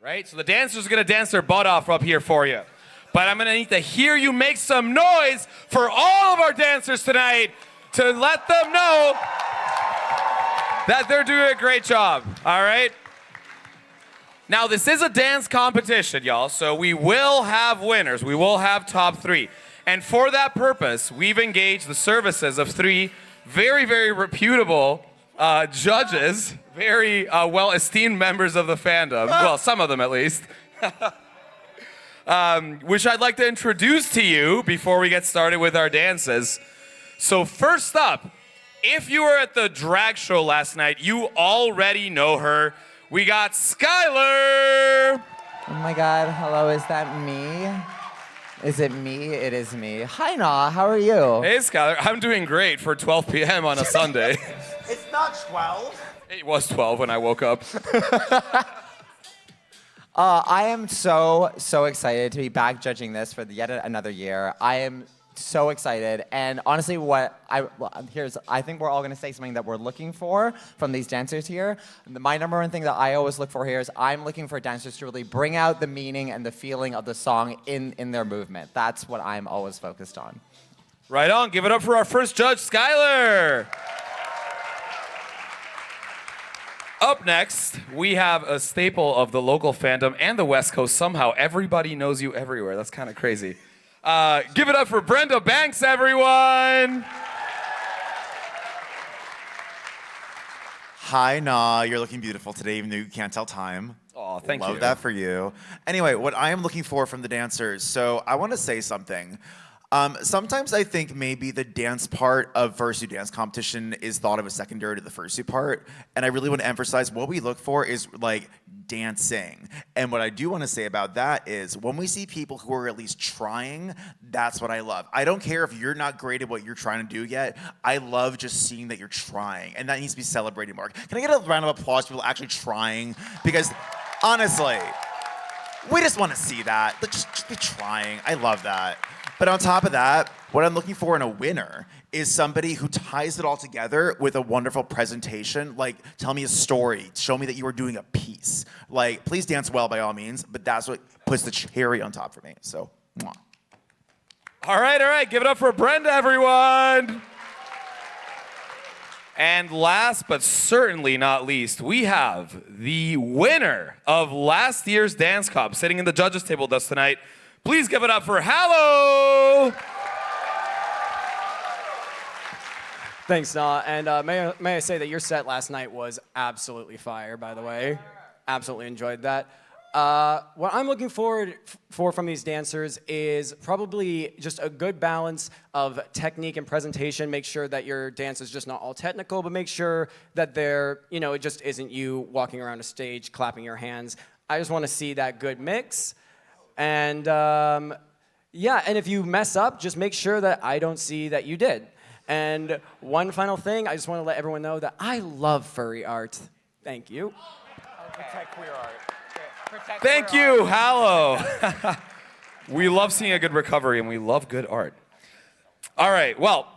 right? So the dancers are gonna dance their butt off up here for you. But I'm gonna need to hear you make some noise for all of our dancers tonight to let them know that they're doing a great job, all right? Now, this is a dance competition, y'all, so we will have winners. We will have top 3. And for that purpose, we've engaged the services of 3 very, very reputable judges, very well-esteemed members of the fandom. Well, some of them at least. Which I'd like to introduce to you before we get started with our dances. So first up, if you were at the drag show last night, you already know her. We got Skylier. Oh my God, hello, is that me? Is it me? It is me. Hi, Gnaw, how are you? Hey, Skylier, I'm doing great for 12 p.m. on a Sunday. It's not 12. It was 12 when I woke up. I am so excited to be back judging this for yet another year. I am so excited, and honestly, I think we're all gonna say something that we're looking for from these dancers here. My number one thing that I always look for here is I'm looking for dancers to really bring out the meaning and the feeling of the song in their movement. That's what I'm always focused on. Right on, give it up for our first judge, Skylier. Up next, we have a staple of the local fandom and the West Coast. Somehow, everybody knows you everywhere. That's kind of crazy. Give it up for Brenda Banks, everyone. Hi, Gnaw. You're looking beautiful today, even though you can't tell time. Oh, thank you. Love that for you. Anyway, what I am looking for from the dancers, so I want to say something. Sometimes I think maybe the dance part of Fursuit dance competition is thought of as secondary to the Fursuit part, and I really want to emphasize what we look for is like dancing. And what I do want to say about that is when we see people who are at least trying, that's what I love. I don't care if you're not great at what you're trying to do yet. I love just seeing that you're trying, and that needs to be celebrated more. Can I get a round of applause for people actually trying? Because honestly, we just want to see that. Just be trying. I love that. But on top of that, what I'm looking for in a winner is somebody who ties it all together with a wonderful presentation. Like, tell me a story. Show me that you are doing a piece. Like, please dance well by all means, but that's what puts the cherry on top for me. So, mwah. All right. Give it up for Brenda, everyone. And last but certainly not least, we have the winner of last year's dance comp sitting in the judges' table with us tonight. Please give it up for Hallow. Thanks, Gnaw. And may I say that your set last night was absolutely fire, by the way. Absolutely enjoyed that. What I'm looking forward for from these dancers is probably just a good balance of technique and presentation. Make sure that your dance is just not all technical, but make sure that it just isn't you walking around a stage clapping your hands. I just want to see that good mix. And and if you mess up, just make sure that I don't see that you did. And one final thing, I just want to let everyone know that I love furry art. Thank you. Protect queer art. Thank you, Hallow. We love seeing a good recovery, and we love good art. All right, well,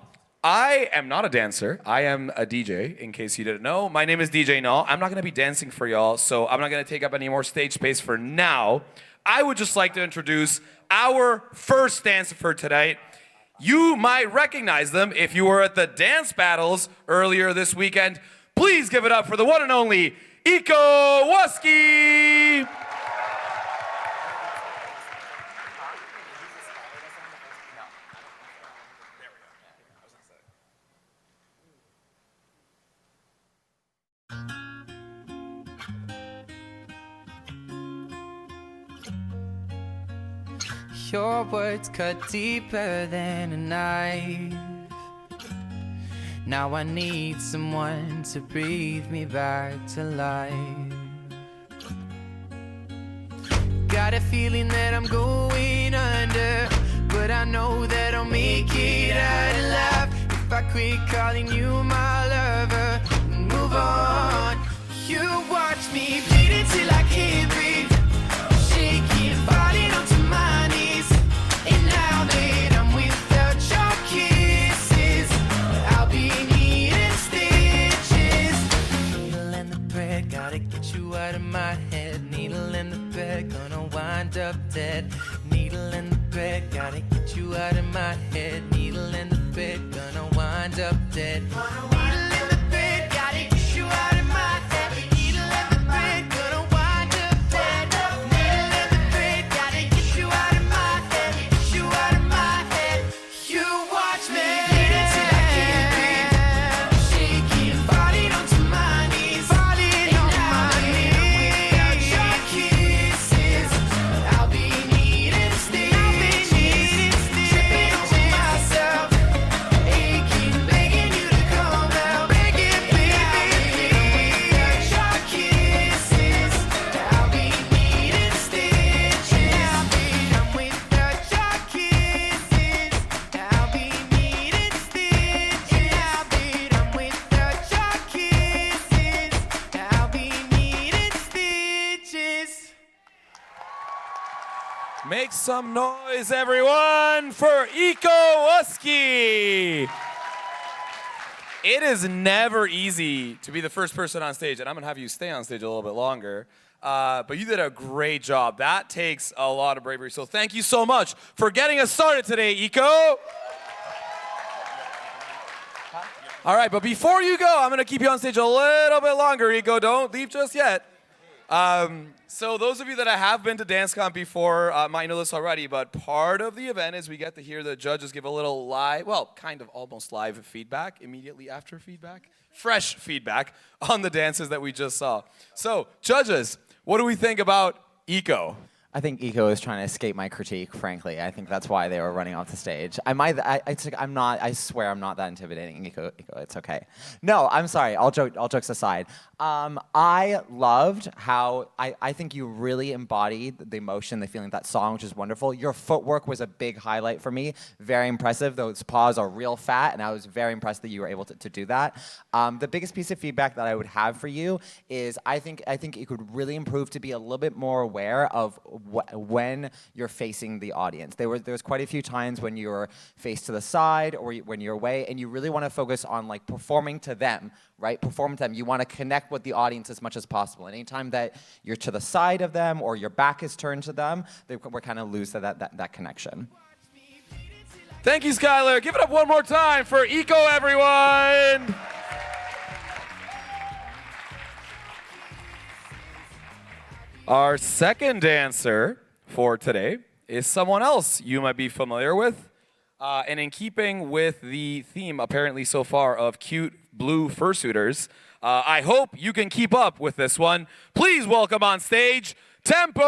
I am not a dancer. I am a DJ, in case you didn't know. My name is DJ Gnaw. I'm not going to be dancing for y'all, so I'm not going to take up any more stage space for now. I would just like to introduce our first dancer for tonight. You might recognize them if you were at the dance battles earlier this weekend. Please give it up for the one and only Husky. Your words cut deeper than a knife. Now I need someone to breathe me back to life. Got a feeling that I'm going under, but I know that I'll make it out alive if I quit calling you my lover and move on. You watch me bleed until I can't breathe, shaking, falling onto my knees. And now that I'm without your kisses, I'll be needing stitches. Needle and the thread, gotta get you out of my head. Needle and the bed, gonna wind up dead. Needle in the thread, gotta get you out of my head. Needle in the thread, gonna wind up dead. Needle in the thread, gotta get you out of my head. Needle in the thread, gonna wind up dead. Needle in the thread, gotta get you out of my head. Get you out of my head. You watch me. Bleeding till I can't breathe. Shaking, falling onto my knees. Falling on my knees. Without your kisses, I'll be needing stitches. Tripping over myself. Aching, begging you to come out. Begging, baby. Without your kisses, I'll be needing stitches. I'm without your kisses. I'll be needing stitches. I'm without your kisses. I'll be needing stitches. Make some noise, everyone, for Husky. It is never easy to be the first person on stage, and I'm gonna have you stay on stage a little bit longer. But you did a great job. That takes a lot of bravery. So thank you so much for getting us started today, Eco. All right, but before you go, I'm gonna keep you on stage a little bit longer, Eco. Don't leave just yet. So those of you that have been to DanceCon before might know this already, but part of the event is we get to hear the judges give a little live, well, kind of almost live feedback immediately after feedback, fresh feedback on the dances that we just saw. So judges, what do we think about Eco? I think Eco is trying to escape my critique, frankly. I think that's why they were running off the stage. I'm not, I swear I'm not that intimidating, Eco, it's okay. No, I'm sorry, all jokes aside. I loved how, I think you really embodied the emotion, the feeling of that song, which is wonderful. Your footwork was a big highlight for me, very impressive. Those paws are real fat, and I was very impressed that you were able to do that. The biggest piece of feedback that I would have for you is I think you could really improve to be a little bit more aware of when you're facing the audience. There was quite a few times when you were faced to the side or when you're away, and you really want to focus on like performing to them, right? Performing to them. You want to connect with the audience as much as possible. And anytime that you're to the side of them or your back is turned to them, we're kind of lose that connection. Thank you, Skylier. Give it up one more time for Eco, everyone. Our second dancer for today is someone else you might be familiar with. And in keeping with the theme, apparently so far, of cute blue fursuiters, I hope you can keep up with this one. Please welcome on stage, Tempo!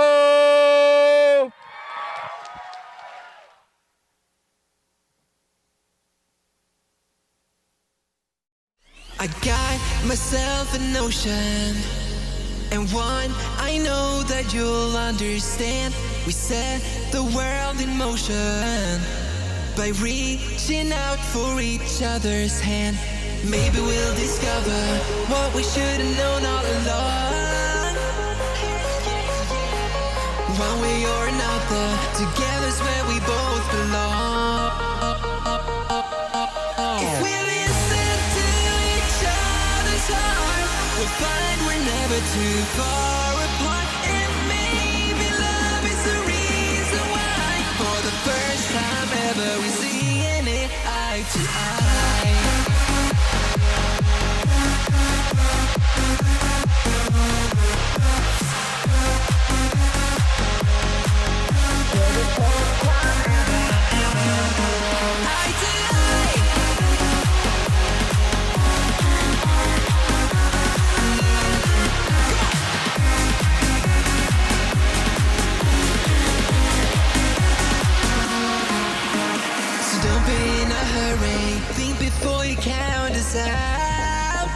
I got myself a notion, and one I know that you'll understand. We set the world in motion by reaching out for each other's hand. Maybe we'll discover what we should have known all along. One way or another, together's where we both belong. If we listen to each other's heart, we'll find we're never too far apart. And maybe love is the reason why, for the first time ever, we're seeing it eye to eye. Think before you count us out.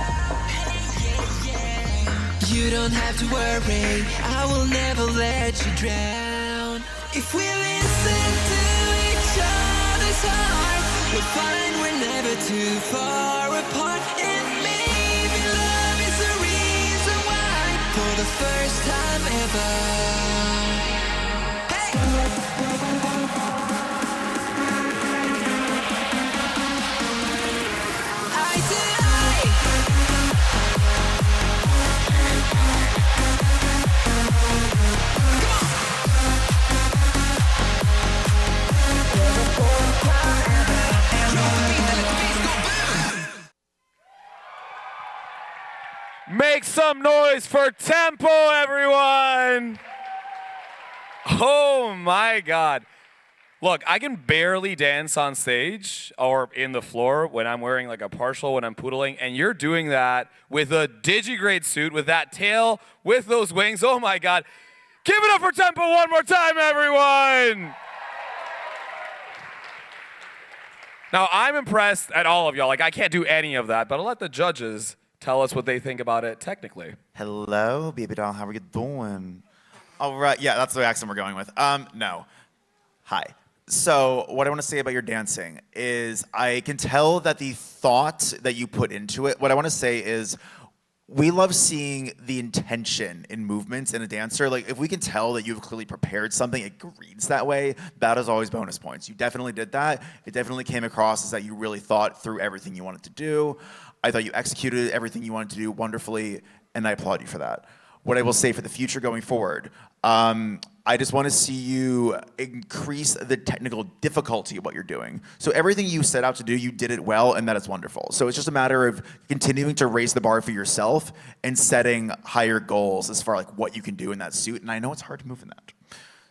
You don't have to worry, I will never let you drown. If we listen to each other's heart, we'll find we're never too far apart. And maybe love is the reason why, for the first time ever. Go! some noise for tempo, everyone. Oh my God. Look, I can barely dance on stage or in the floor when I'm wearing like a partial, when I'm poodling, and you're doing that with a digigrade suit, with that tail, with those wings. Oh my God. Give it up for tempo one more time, everyone. Now, I'm impressed at all of y'all. Like, I can't do any of that, but I'll let the judges tell us what they think about it technically. Hello, baby doll. How are you doing? All right. Yeah, that's the accent we're going with. No. Hi. So what I want to say about your dancing is I can tell that the thought that you put into it, what I want to say is we love seeing the intention in movements in a dancer. Like, if we can tell that you've clearly prepared something, it reads that way, that is always bonus points. You definitely did that. It definitely came across as that you really thought through everything you wanted to do. I thought you executed everything you wanted to do wonderfully, and I applaud you for that. What I will say for the future going forward, I just want to see you increase the technical difficulty of what you're doing. So everything you set out to do, you did it well, and that is wonderful. So it's just a matter of continuing to raise the bar for yourself and setting higher goals as far like what you can do in that suit. And I know it's hard to move in that.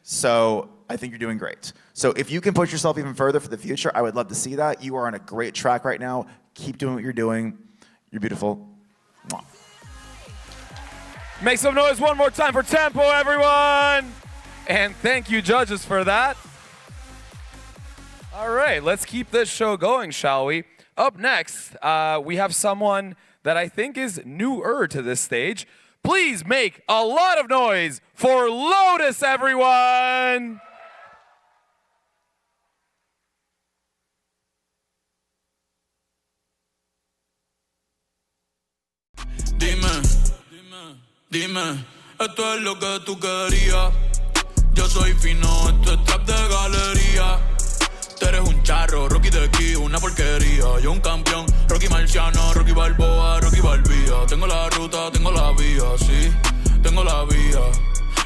So I think you're doing great. So if you can push yourself even further for the future, I would love to see that. You are on a great track right now. Keep doing what you're doing. You're beautiful. Mwah. Make some noise one more time for tempo, everyone. And thank you, judges, for that. All right, let's keep this show going, shall we? Up next, we have someone that I think is newer to this stage. Please make a lot of noise for Lotus, everyone. Dime, esto es lo que tú querías. Yo soy fino, esto es trap de galería. Tú eres un charro, Rocky de aquí, una porquería. Yo un campeón, Rocky Marciano, Rocky Balboa, Rocky Balbía. Tengo la ruta, tengo la vía, sí, tengo la vía.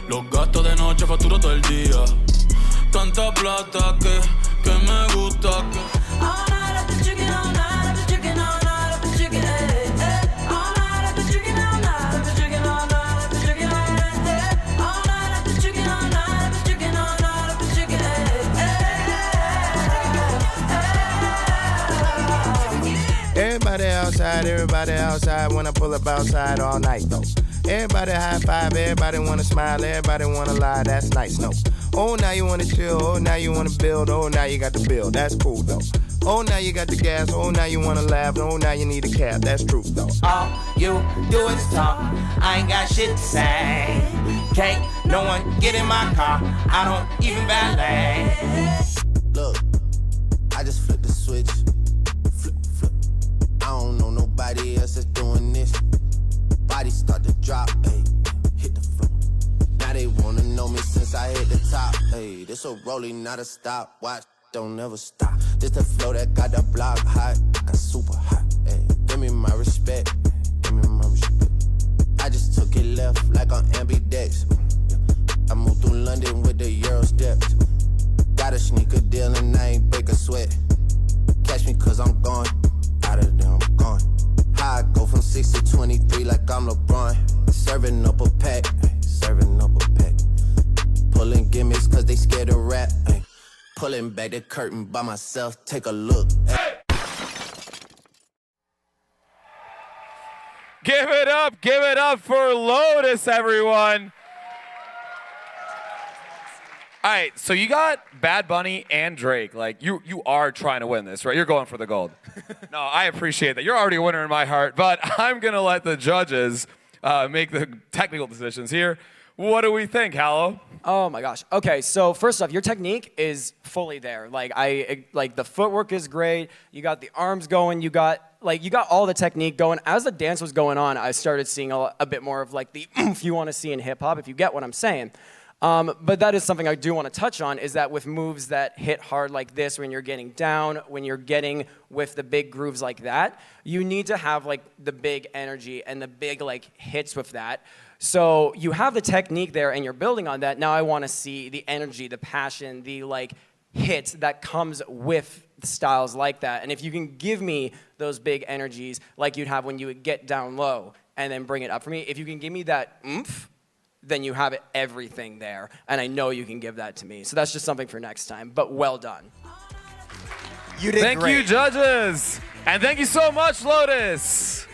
Los gastos de noche facturo todo el día. Tanta plata que me gusta que... All night I've been drinking, all night I've been drinking, all night I've been drinking, All night I've been drinking, all night I've been drinking, all night I've been drinking, All night I've been drinking, all night I've been drinking, all night I've been drinking, Everybody outside when I pull up outside all night though. Everybody high five, everybody wanna smile, everybody wanna lie, that's nice, no. Oh, now you wanna chill, oh, now you wanna build, oh, now you got the bill, that's cool though. Oh, now you got the gas, oh, now you wanna laugh, oh, now you need a cab, that's true though. All you do is talk, I ain't got shit to say. Can't no one get in my car, I don't even valet. Look, I just flipped the switch, flip, flip. I don't know nobody else that's doing this. Body start to drop, ayy, hit the floor. Now they wanna know me since I hit the top, ayy. This a rolling, not a stop, watch, don't never stop. This the flow that got the block hot, got super hot, ayy. Give me my respect, give me my respect. I just took it left like on ambidex. I moved through London with the Euro steps. Got a sneaker deal and I ain't break a sweat. Catch me cause I'm gone, out of there I'm gone. How I go from 6 to 23 like I'm LeBron. Serving up a pack, serving up a pack. Pulling gimmicks cause they scared to rap. Ay. Pulling back the curtain by myself, take a look. Ay. Give it up for Lotus, everyone. All right, so you got Bad Bunny and Drake. Like, you are trying to win this, right? You're going for the gold. No, I appreciate that. You're already a winner in my heart, but I'm going to let the judges make the technical decisions here. What do we think, Hallow? Oh my gosh. Okay, so first off, your technique is fully there. Like the footwork is great. You got the arms going. You got all the technique going. As the dance was going on, I started seeing a bit more of like the oomph you want to see in hip hop, if you get what I'm saying. But that is something I do want to touch on, is that with moves that hit hard like this, when you're getting down, when you're getting with the big grooves like that, you need to have like the big energy and the big like hits with that. So you have the technique there and you're building on that. Now I want to see the energy, the passion, the like hits that comes with styles like that. And if you can give me those big energies like you'd have when you would get down low and then bring it up for me. If you can give me that oomph, then you have everything there, and I know you can give that to me. So that's just something for next time, but well done. You did Thank great. you, judges. And thank you so much, Lotus.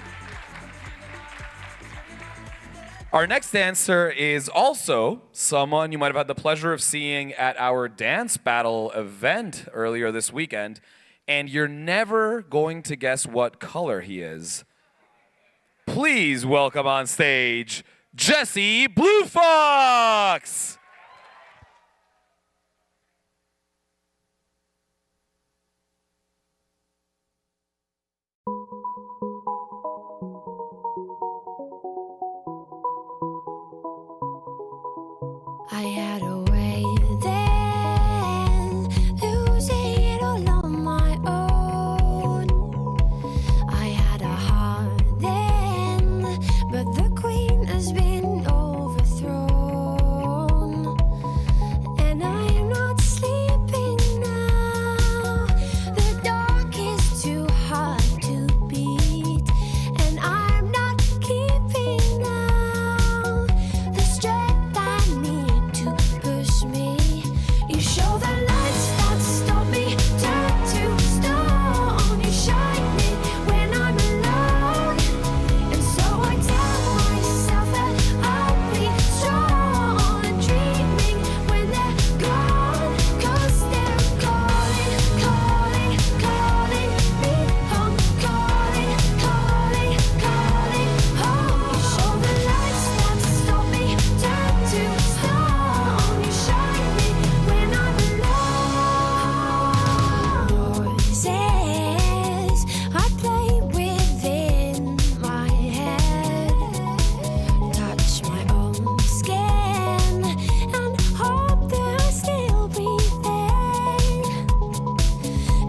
Our next dancer is also someone you might have had the pleasure of seeing at our dance battle event earlier this weekend, and you're never going to guess what color he is. Please welcome on stage, Jesse Bluefox! I had a way then, losing it all on my own. I had a heart then, but the queen has been overthrown. And I'm not sleeping now, the dark is too hard to beat. And I'm not keeping now the strength I need to push me. You show the lights that stop me, turn to stone. You shine me when I'm alone, and so I tell myself that I'll be strong and dreaming when they're gone, 'cause they're calling, calling, calling me home, calling, calling, calling home. You show the lights that stop me, turn to stone. You shine me when I'm alone. Voices I play within my head, touch my own skin and hope that I'll still be there.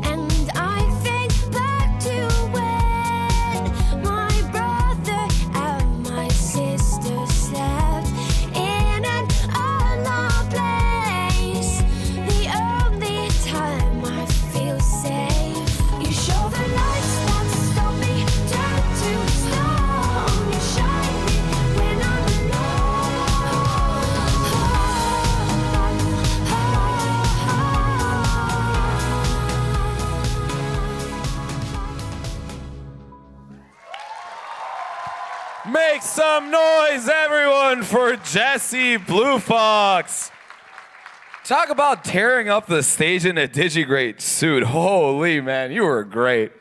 And I think back to when my brother and my sister slept in an unknown place. The only time I feel safe. You show the lights that stop me, turn to stone. You shine me when I'm Make some noise, everyone, for Jesse Bluefox. Talk about tearing up the stage in a Digigreat suit. Holy man, you were great.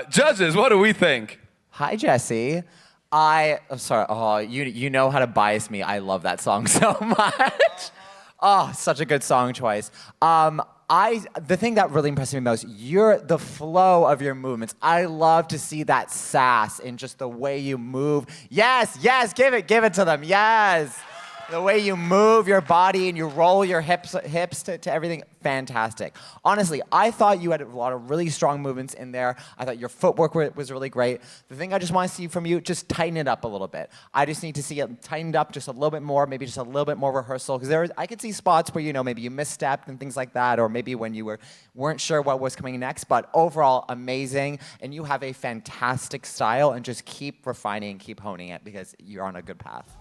Judges, what do we think? Hi, Jesse. I'm sorry. Oh, you know how to bias me. I love that song so much. Oh, such a good song choice. The thing that really impressed me most, the flow of your movements. I love to see that sass in just the way you move. Yes, yes, give it to them. Yes. The way you move your body and you roll your hips to everything, fantastic. Honestly, I thought you had a lot of really strong movements in there. I thought your footwork was really great. The thing I just want to see from you, just tighten it up a little bit. I just need to see it tightened up just a little bit more, maybe just a little bit more rehearsal, because I could see spots where, maybe you misstepped and things like that, or maybe when you weren't sure what was coming next, but overall, amazing, and you have a fantastic style, and just keep refining, keep honing it, because you're on a good path.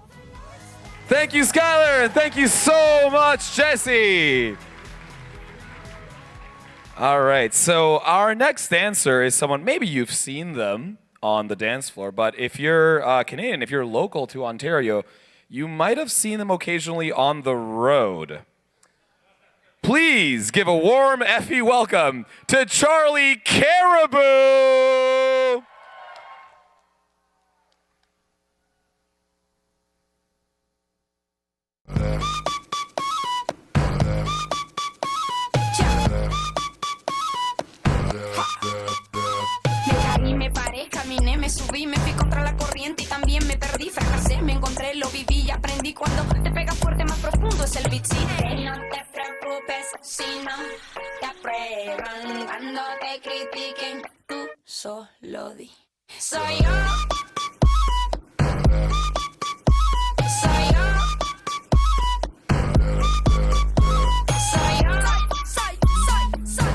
Thank you, Skylier, and thank you so much, Jesse. All right, so our next dancer is someone, maybe you've seen them on the dance floor, but if you're Canadian, if you're local to Ontario, you might have seen them occasionally on the road. Please give a warm Effie welcome to Charlie Caribou. Me paré, caminé, me subí, me fui contra la corriente y también me perdí, fracasé, me encontré, lo viví y aprendí. Cuando te pega fuerte, más profundo es el beat, sí. No te preocupes si no te aprueban, cuando te critiquen, tú solo di. Soy yo. Soy yo. Soy yo.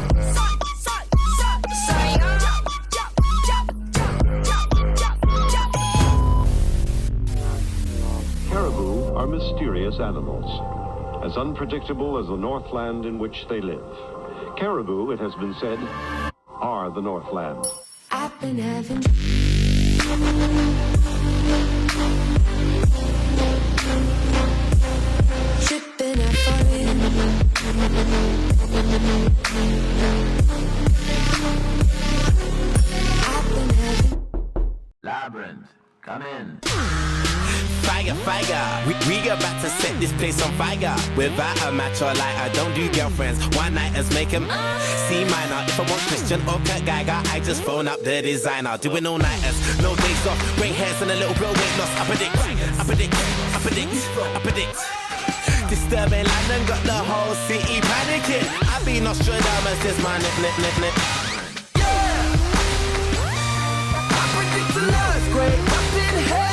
as unpredictable as the Northland in which they live. Caribou, it has been said, are the Northland. I've been having tripping and falling. I've been having Labyrinth, come in. Fire, fire. We about to set this place on fire. Without a match or lighter, don't do girlfriends. One nighters make them C minor. If I want Christian or Kurt Geiger, I just phone up the designer. Doing all nighters, no days off. Grey hairs and a little bit of weight loss. I predict, I predict, I predict, I predict. Disturbing London got the whole city panicking. I be Nostradamus, this my nip. Yeah! I predict an earthquake up in here.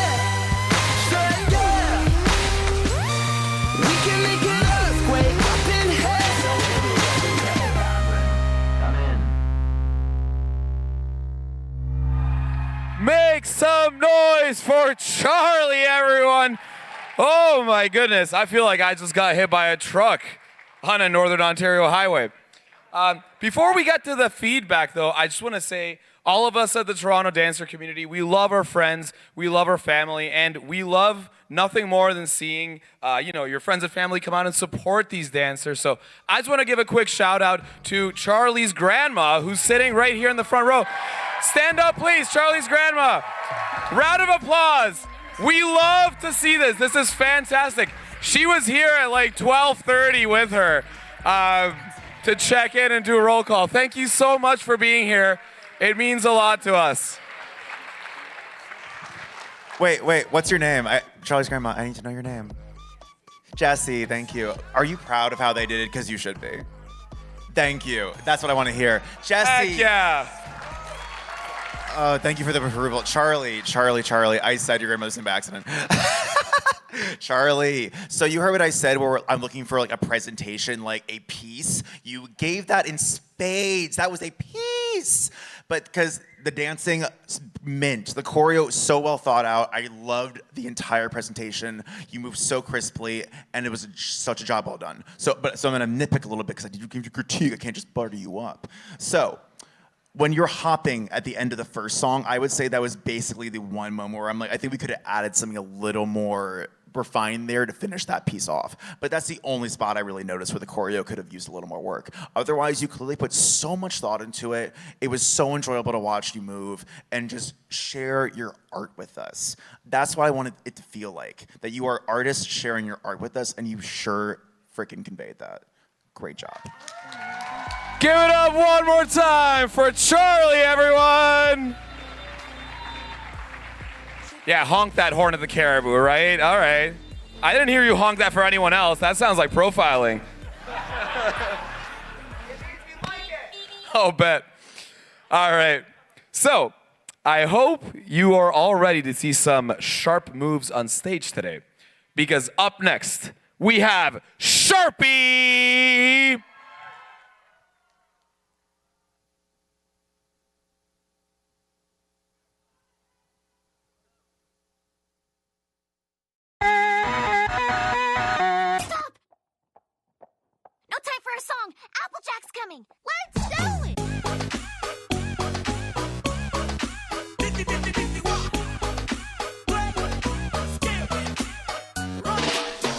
Make some noise for Charlie, everyone. Oh my goodness, I feel like I just got hit by a truck on a Northern Ontario highway. Before we get to the feedback though, I just want to say all of us at the Toronto dancer community, we love our friends, we love our family, and we love nothing more than seeing your friends and family come out and support these dancers. So I just want to give a quick shout out to Charlie's grandma, who's sitting right here in the front row. Stand up, please, Charlie's grandma. Round of applause. We love to see this. This is fantastic. She was here at like 12:30 with her to check in and do a roll call. Thank you so much for being here. It means a lot to us. Wait, what's your name? Charlie's grandma, I need to know your name. Jesse, thank you. Are you proud of how they did it? Because you should be. Thank you. That's what I want to hear. Jesse. Heck yeah. Thank you for the approval. Charlie. I said your grandmother's in by accident. Charlie, so you heard what I said where I'm looking for like a presentation, like a piece. You gave that in spades. That was a piece. But because the dancing mint, the choreo so well thought out. I loved the entire presentation. You moved so crisply, and it was such a job well done. So I'm gonna nitpick a little bit because I did give you critique. I can't just butter you up. So when you're hopping at the end of the first song, I would say that was basically the one moment where I'm like, I think we could have added something a little more refined there to finish that piece off. But that's the only spot I really noticed where the choreo could have used a little more work. Otherwise, you clearly put so much thought into it. It was so enjoyable to watch you move and just share your art with us. That's what I wanted it to feel like, that you are artists sharing your art with us, and you sure freaking conveyed that. Great job. Give it up one more time for Charlie, everyone. Yeah, honk that horn at the Caribou, right? All right. I didn't hear you honk that for anyone else. That sounds like profiling. Oh, bet. All right. So, I hope you are all ready to see some sharp moves on stage today. Because up next, we have Sharpie. No time for a song. Applejack's coming. Let's do it.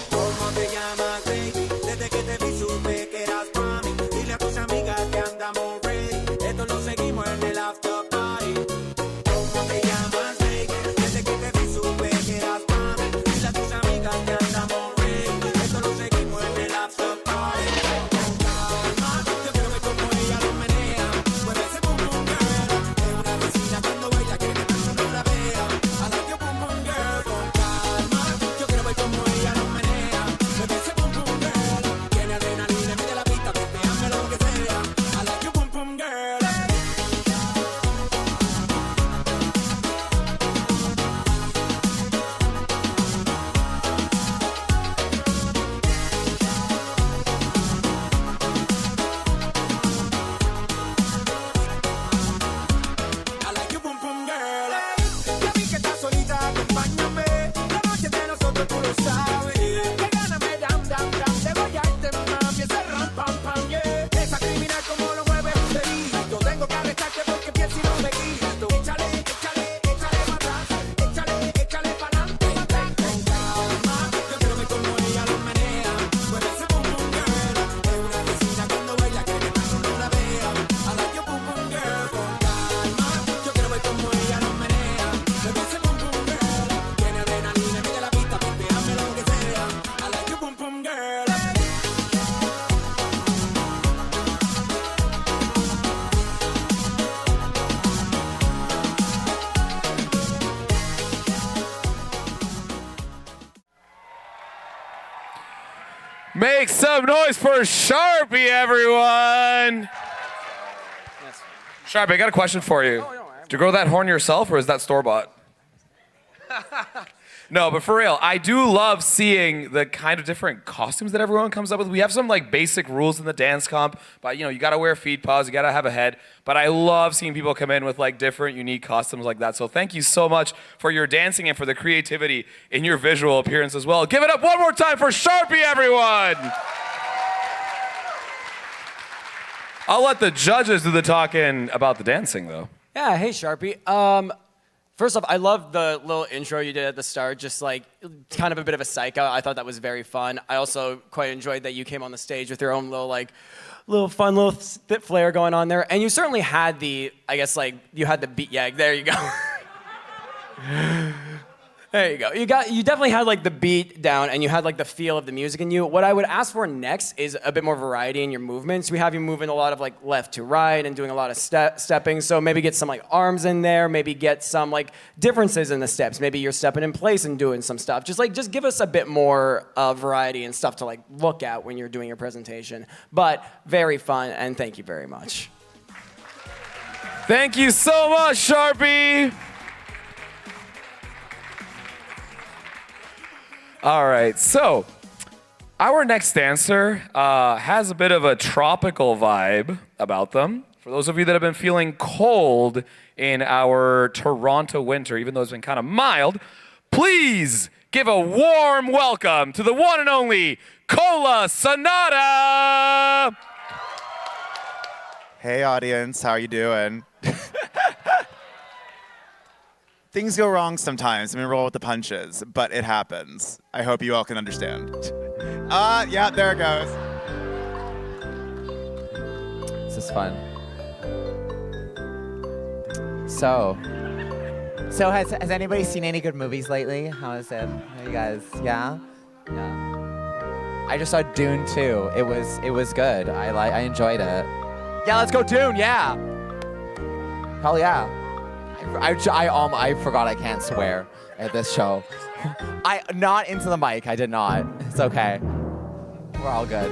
¿Cómo te llamas, baby? Desde que te vi supe que eras pa' mí. Dile a tus amigas que andamos ready. Esto lo seguimos en el after party. ¿Cómo te llamas, baby? Desde que te vi supe que eras pa' mí. Dile a tus amigas que andamos ready. Esto lo seguimos en el after party. Con calma, yo quiero que como ella Make some noise for Sharpie, everyone. Sharpie, I got a question for you. Did you grow that horn yourself, or is that store-bought? No, but for real, I do love seeing the kind of different costumes that everyone comes up with. We have some like basic rules in the dance comp, but you know, you gotta wear feet paws, you gotta have a head. But I love seeing people come in with like different, unique costumes like that. So thank you so much for your dancing and for the creativity in your visual appearance as well. Give it up one more time for Sharpie, everyone! I'll let the judges do the talking about the dancing, though. Yeah, hey Sharpie. First off, I love the little intro you did at the start, just like kind of a bit of a psych out. I thought that was very fun. I also quite enjoyed that you came on the stage with your own little fun little flair going on there. And you certainly had the, I guess like, you had the beat, yeah, there you go. There you go. You definitely had like the beat down and you had like the feel of the music in you. What I would ask for next is a bit more variety in your movements. We have you moving a lot of like left to right and doing a lot of stepping. So maybe get some like arms in there, maybe get some like differences in the steps. Maybe you're stepping in place and doing some stuff. Just give us a bit more variety and stuff to like look at when you're doing your presentation. But very fun and thank you very much. Thank you so much, Sharpie. All right, so our next dancer has a bit of a tropical vibe about them. For those of you that have been feeling cold in our Toronto winter, even though it's been kind of mild, please give a warm welcome to the one and only Sonata. Hey audience, how are you doing? Things go wrong sometimes. I mean, roll with the punches, but it happens. I hope you all can understand. Yeah, there it goes. This is fun. So has anybody seen any good movies lately? How is it? How you guys? Yeah? Yeah. I just saw Dune 2. It was good. I enjoyed it. Yeah, let's go Dune, yeah. Hell yeah. I forgot I can't swear at this show. Not into the mic, I did not. It's okay. We're all good.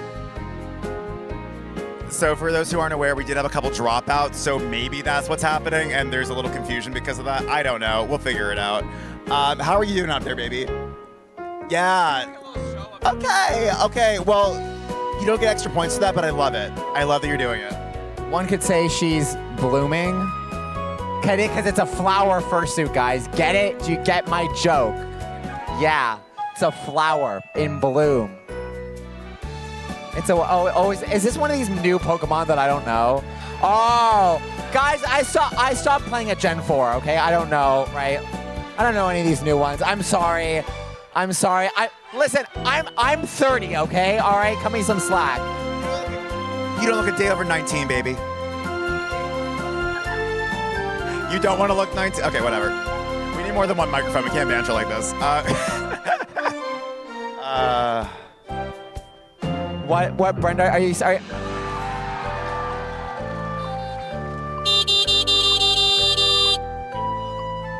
So for those who aren't aware, we did have a couple dropouts, so maybe that's what's happening, and there's a little confusion because of that. I don't know. We'll figure it out. How are you doing out there, baby? Yeah. Okay. Well, you don't get extra points for that, but I love it. I love that you're doing it. One could say she's blooming. Because it's a flower fursuit, guys. Get it? Do you get my joke? Yeah, it's a flower in bloom. It's is this one of these new Pokemon that I don't know? Oh, guys, I stopped playing at Gen 4, okay? I don't know, right? I don't know any of these new ones. I'm sorry. Listen, I'm 30, okay? All right, cut me some slack. You don't look a day over 19, baby. You don't want to look 19? Okay, whatever. We need more than one microphone. We can't banter like this. What, Brenda? Are you sorry?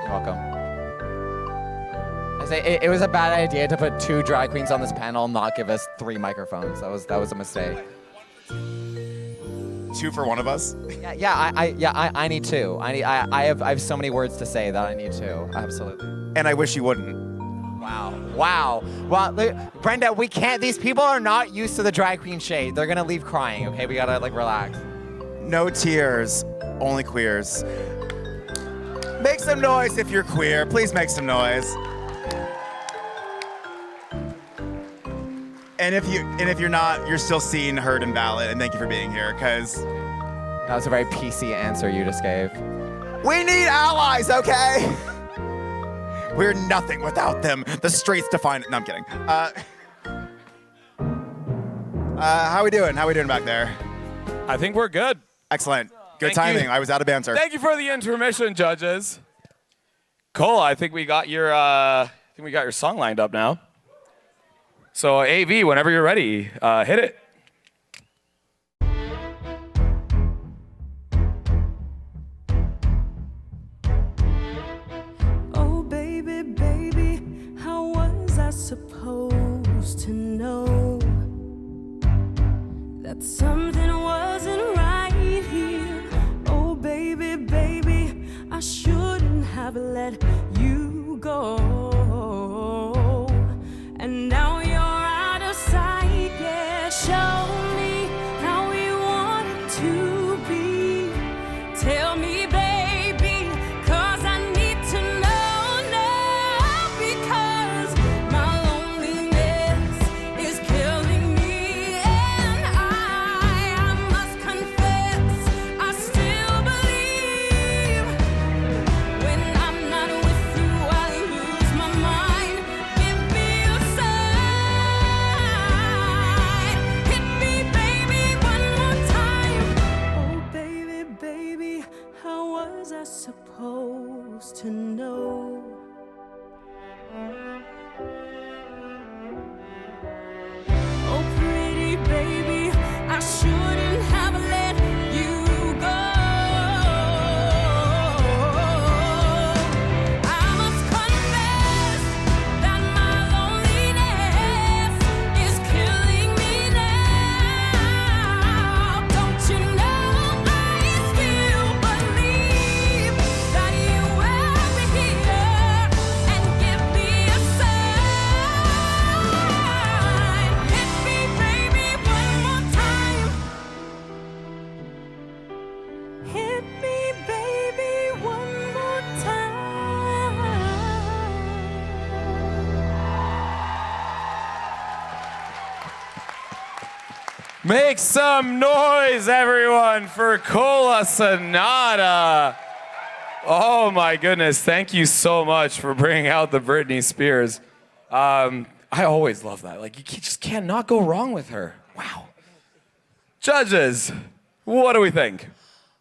You're welcome. It was a bad idea to put 2 drag queens on this panel and not give us 3 microphones. That was a mistake. 2 for one of us? I need 2. I have so many words to say that I need 2. Absolutely. And I wish you wouldn't. Wow. Well, Brenda, we can't. These people are not used to the drag queen shade. They're gonna leave crying. Okay, we gotta relax. No tears, only queers. Make some noise if you're queer. Please make some noise. And if you're not, you're still seen, heard, and valid. And thank you for being here, because that was a very PC answer you just gave. We need allies, okay? We're nothing without them. The streets define it. No, I'm kidding. How we doing? How we doing back there? I think we're good. Excellent. Good Thank timing. you. I was out of banter. Thank you for the intermission, judges. Cole, I think we got your song lined up now. So AV, whenever you're ready, hit it. Oh, baby, how was I supposed to know that something wasn't right here. Oh, baby, baby, I shouldn't have let you go. And now you're out of sight, yeah. Show me how we want it to be. Tell me, baby, 'cause I need to know now. Because my loneliness is killing me, and I must confess, I still believe when I'm not with you, I lose my mind. Give me a sign. Hit me, baby, one more time. Oh, baby, baby, how was I supposed to know? Oh, pretty baby, I shouldn't have let you go. I must confess that my loneliness is killing me now. Don't you know I still believe that you will be here and give me a sign. Hit me, baby, one more time. Hit me, baby, one more time. Make some noise, everyone, for Sonata. Oh my goodness, thank you so much for bringing out the Britney Spears. I always love that. Like, you just cannot go wrong with her. Wow. Judges, what do we think?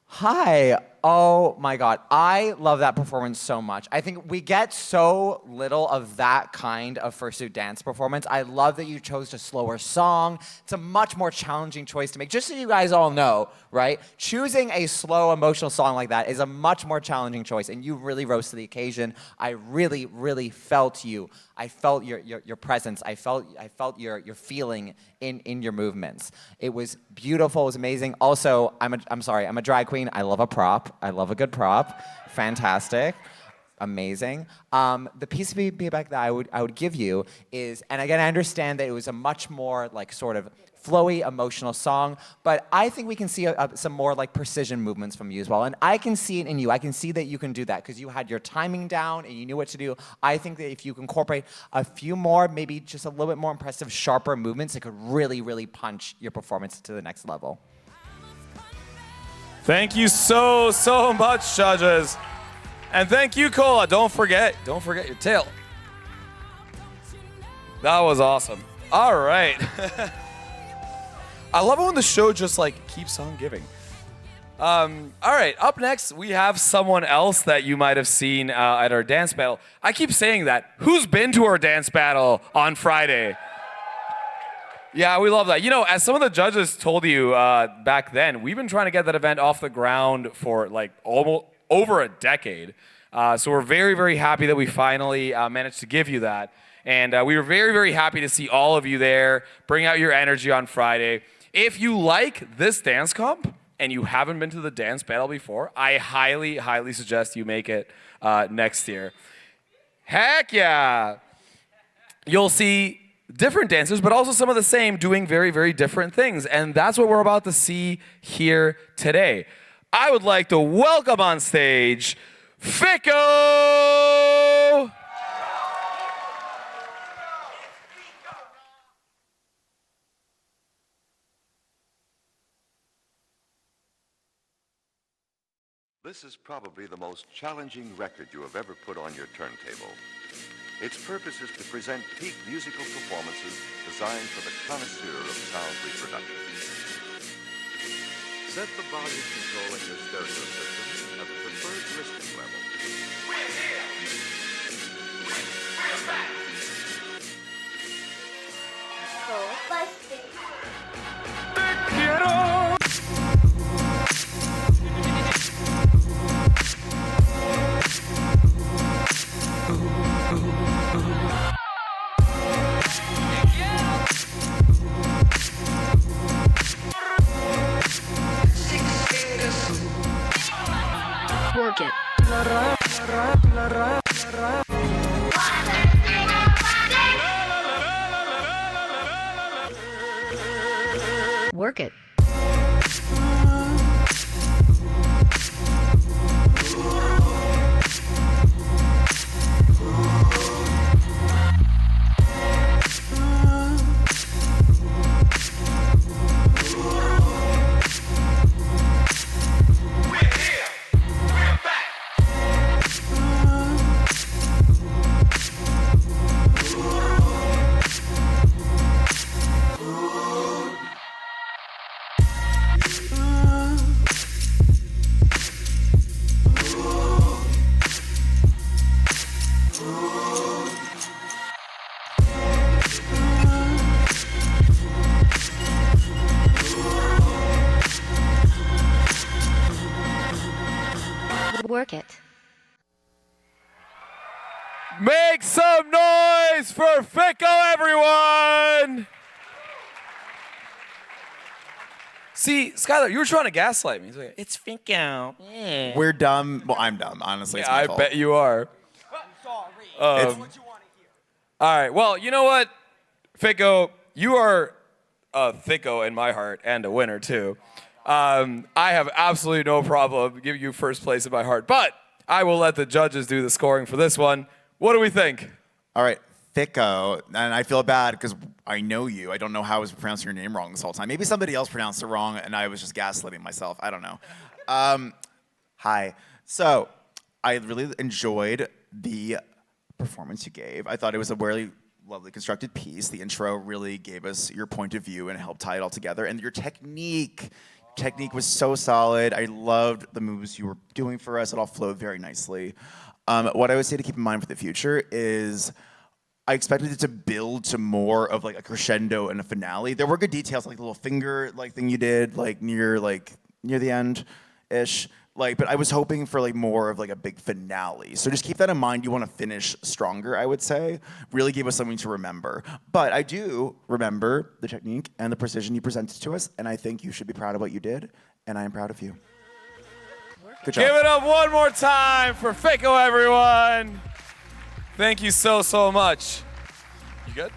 Hi. Oh my God. I love that performance so much. I think we get so little of that kind of fursuit dance performance. I love that you chose a slower song. It's a much more challenging choice to make. Just so you guys all know, right? Choosing a slow, emotional song like that is a much more challenging choice, and you really rose to the occasion. I really, really felt you. I felt your presence. I felt your feeling in your movements. It was beautiful. It was amazing. Also, I'm a drag queen. I love a prop. I love a good prop. Fantastic. Amazing. The piece of feedback that I would give you is, and again, I understand that it was a much more like sort of flowy, emotional song, but I think we can see some more like precision movements from you as well. And I can see it in you. I can see that you can do that because you had your timing down and you knew what to do. I think that if you incorporate a few more, maybe just a little bit more impressive, sharper movements, it could really, really punch your performance to the next level. Thank you so much, judges. And thank you, Cola. Don't forget your tail. That was awesome. All right. I love it when the show just like keeps on giving. All right, up next, we have someone else that you might have seen at our dance battle. I keep saying that. Who's been to our dance battle on Friday? Yeah, we love that. You know, as some of the judges told you back then, we've been trying to get that event off the ground for like almost over a decade. So we're very, very happy that we finally managed to give you that. And we were very, very happy to see all of you there. Bring out your energy on Friday. If you like this dance comp and you haven't been to the dance battle before, I highly, highly suggest you make it next year. Heck yeah! You'll see different dancers, but also some of the same doing very, very different things. And that's what we're about to see here today. I would like to welcome on stage Fico! This is probably the most challenging record you have ever put on your turntable. Its purpose is to present peak musical performances designed for the connoisseur of sound reproduction. Set the volume control in your stereo system at the preferred listening level. We're here! We're back! So busted. Work it. Work it. Make some noise for Fico, everyone! See, Skylier, you were trying to gaslight me. He's like, it's Fico. Yeah. We're dumb. Well, I'm dumb, honestly. It's Yeah, my I fault. bet you are. It's- All right, well, you know what, Fico, you are a thicko in my heart and a winner, too. I have absolutely no problem giving you first place in my heart, but I will let the judges do the scoring for this one. What do we think? All right, Fico, and I feel bad because I know you. I don't know how I was pronouncing your name wrong this whole time. Maybe somebody else pronounced it wrong, and I was just gaslighting myself. I don't know. Hi. So I really enjoyed the performance you gave. I thought it was a really lovely constructed piece. The intro really gave us your point of view and helped tie it all together. And your technique was so solid. I loved the moves you were doing for us. It all flowed very nicely. What I would say to keep in mind for the future is I expected it to build to more of like a crescendo and a finale. There were good details, like the little finger like thing you did, like near the end-ish. But I was hoping for like more of like a big finale. So just keep that in mind. You want to finish stronger, I would say. Really give us something to remember. But I do remember the technique and the precision you presented to us, and I think you should be proud of what you did, and I am proud of you. Good job. Give it up one more time for Fico, everyone. Thank you so, so much. You good?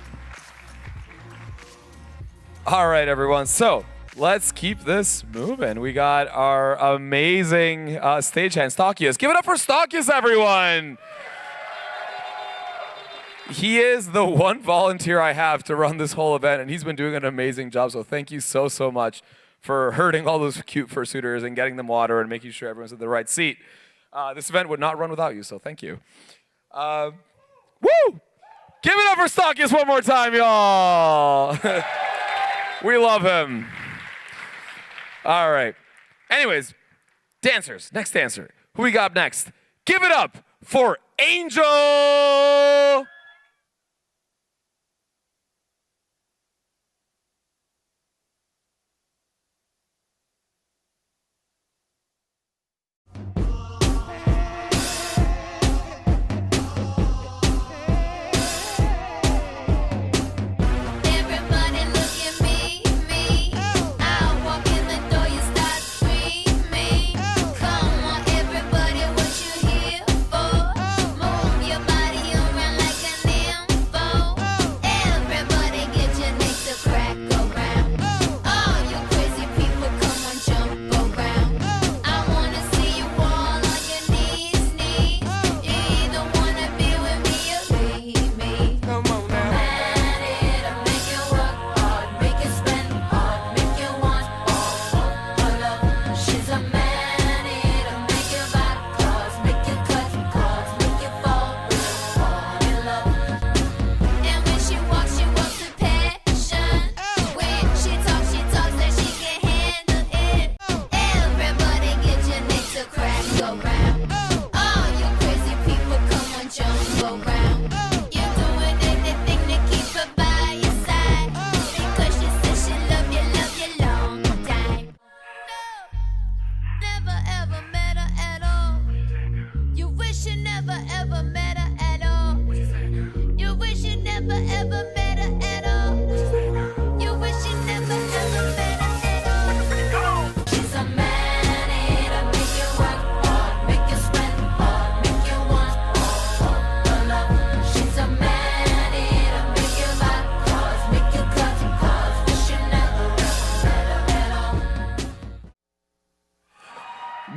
All right, everyone. So let's keep this moving. We got our amazing stagehand, Stockius. Give it up for Stockius, everyone. He is the one volunteer I have to run this whole event, and he's been doing an amazing job. So thank you so, so much for herding all those cute fursuiters and getting them water and making sure everyone's in the right seat. This event would not run without you, so thank you. Woo! Give it up for Stockius one more time, y'all. We love him. All right. Anyways, dancers. Next dancer. Who we got next? Give it up for Angel. Everybody look at me, me. I walk in the door, you start screaming. Come on, everybody, what you here for? Move your body around like a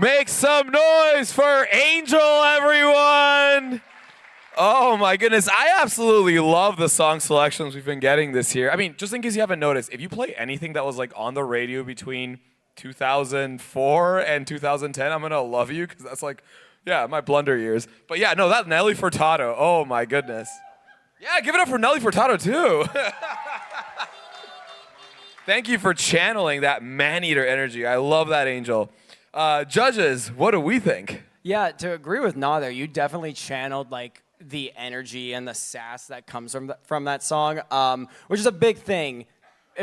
Make some noise for Angel, everyone. Oh my goodness, I absolutely love the song selections we've been getting this year. I mean, just in case you haven't noticed, if you play anything that was like on the radio between 2004 and 2010, I'm gonna love you because that's like, yeah, my blunder years. But yeah, no, that Nelly Furtado, oh my goodness. Yeah, give it up for Nelly Furtado too. Thank you for channeling that man-eater energy. I love that, Angel. Judges, what do we think? Yeah, to agree with Gnaw there, you definitely channeled like the energy and the sass that comes from that song, which is a big thing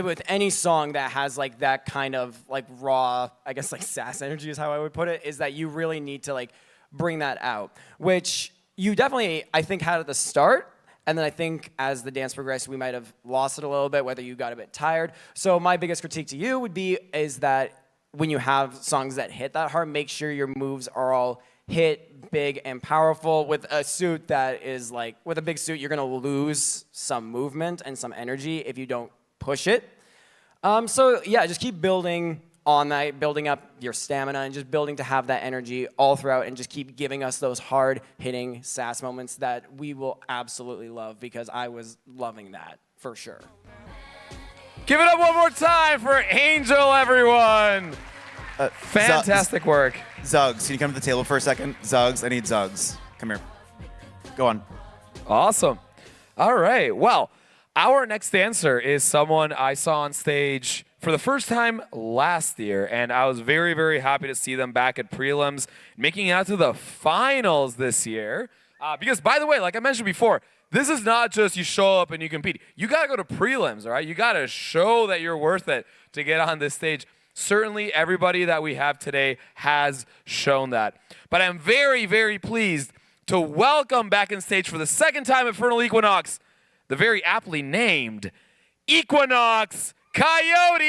with any song that has like that kind of like raw, I guess like sass energy is how I would put it, is that you really need to like bring that out, which you definitely, I think, had at the start. And then I think as the dance progressed, we might have lost it a little bit, whether you got a bit tired. So my biggest critique to you would be is that when you have songs that hit that hard, make sure your moves are all hit big and powerful. With a suit that is like, with a big suit, you're gonna lose some movement and some energy if you don't push it. So yeah, just keep building on that, building up your stamina and just building to have that energy all throughout and just keep giving us those hard-hitting sass moments that we will absolutely love, because I was loving that for sure. Give it up one more time for Angel, everyone. Fantastic work. Zugs, can you come to the table for a second? Zugs, I need Zugs. Come here. Go on. Awesome. All right. Well, our next dancer is someone I saw on stage for the first time last year, and I was very, very happy to see them back at prelims, making it out to the finals this year. Because, by the way, like I mentioned before, this is not just you show up and you compete. You got to go to prelims, all right? You got to show that you're worth it to get on this stage. Certainly, everybody that we have today has shown that. But I'm very, very pleased to welcome back on stage for the second time at Furnal Equinox, the very aptly named Equinox Coyote!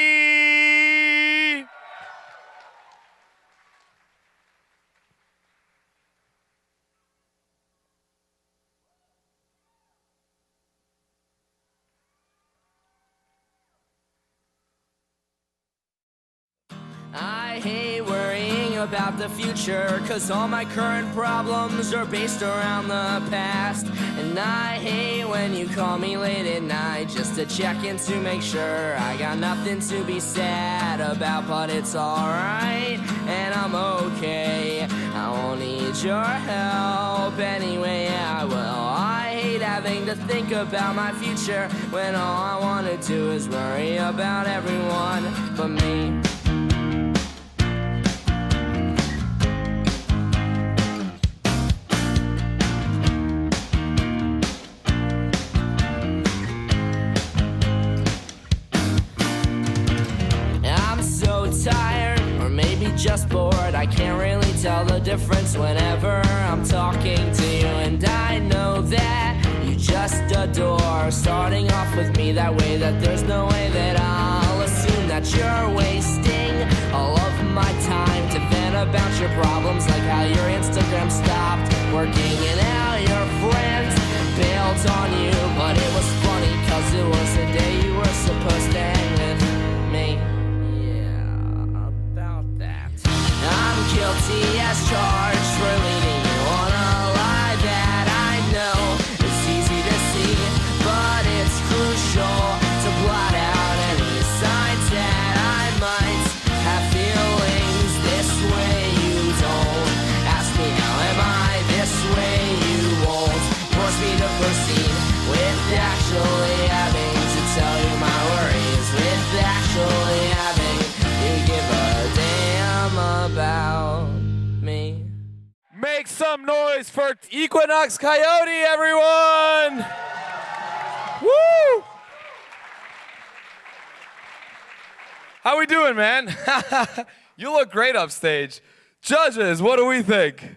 I hate worrying about the future, 'cause all my current problems are based around the past. And I hate when you call me late at night just to check in to make sure I got nothing to be sad about, but it's alright, and I'm okay. I won't need your help anyway, I will. I hate having to think about my future when all I want to do is worry about everyone but me. Tired, or maybe just bored. I can't really tell the difference whenever I'm talking to you. And I know that you just adore starting off with me that way, that there's no way that I'll assume that you're wasting all of my time to vent about your problems, like how your Instagram stopped working and how your friends bailed on you. But it was funny, 'cause it was the day you were supposed to hang with me. I'm guilty as charged for leading you on a lie that I know is easy to see, but it's crucial to blot out any signs that I might have feelings this way. You don't ask me how am I this way, you won't force me to proceed with actually having to tell you my worries, with actually having you give a damn about me. Make some noise for Equinox Coyote, everyone! Woo! How we doing, man? You look great upstage. Judges, what do we think?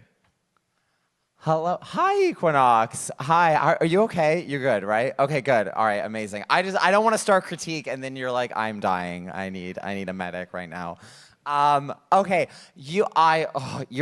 Hello. Hi, Equinox. Hi. Are you okay? You're good, right? Okay, good. All right, amazing. I don't want to start critique and then you're like, I'm dying. I need a medic right now. Okay, you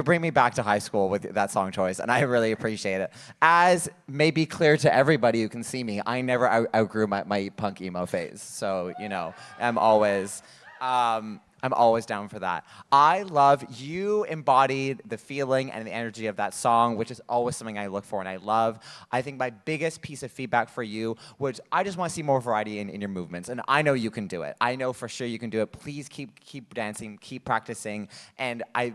bring me back to high school with that song choice, and I really appreciate it. As may be clear to everybody who can see me, I never outgrew my punk emo phase. So, you know, I'm always I'm always down for that. I love you embodied the feeling and the energy of that song, which is always something I look for and I love. I think my biggest piece of feedback for you was I just want to see more variety in your movements. And I know you can do it. I know for sure you can do it. Please keep dancing, keep practicing. And a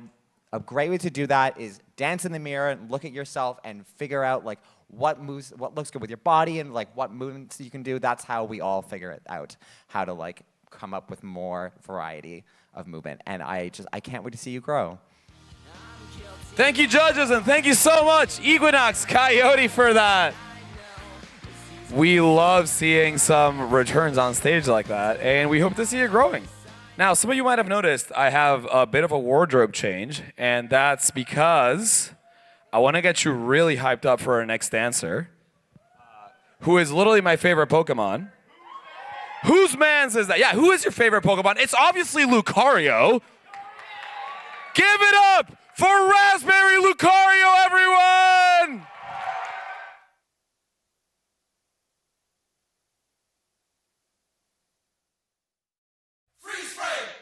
great way to do that is dance in the mirror and look at yourself and figure out like what looks good with your body and like what movements you can do. That's how we all figure it out, how to like come up with more variety of movement. And I can't wait to see you grow. Thank you, judges, and thank you so much, Equinox, Coyote, for that. We love seeing some returns on stage like that, and we hope to see you growing. Now, some of you might have noticed I have a bit of a wardrobe change, and that's because I want to get you really hyped up for our next dancer, who is literally my favorite Pokemon. Whose man's is that? Yeah, who is your favorite Pokemon? It's obviously Lucario. Give it up for Raspberry Lucario, everyone! Freeze frame!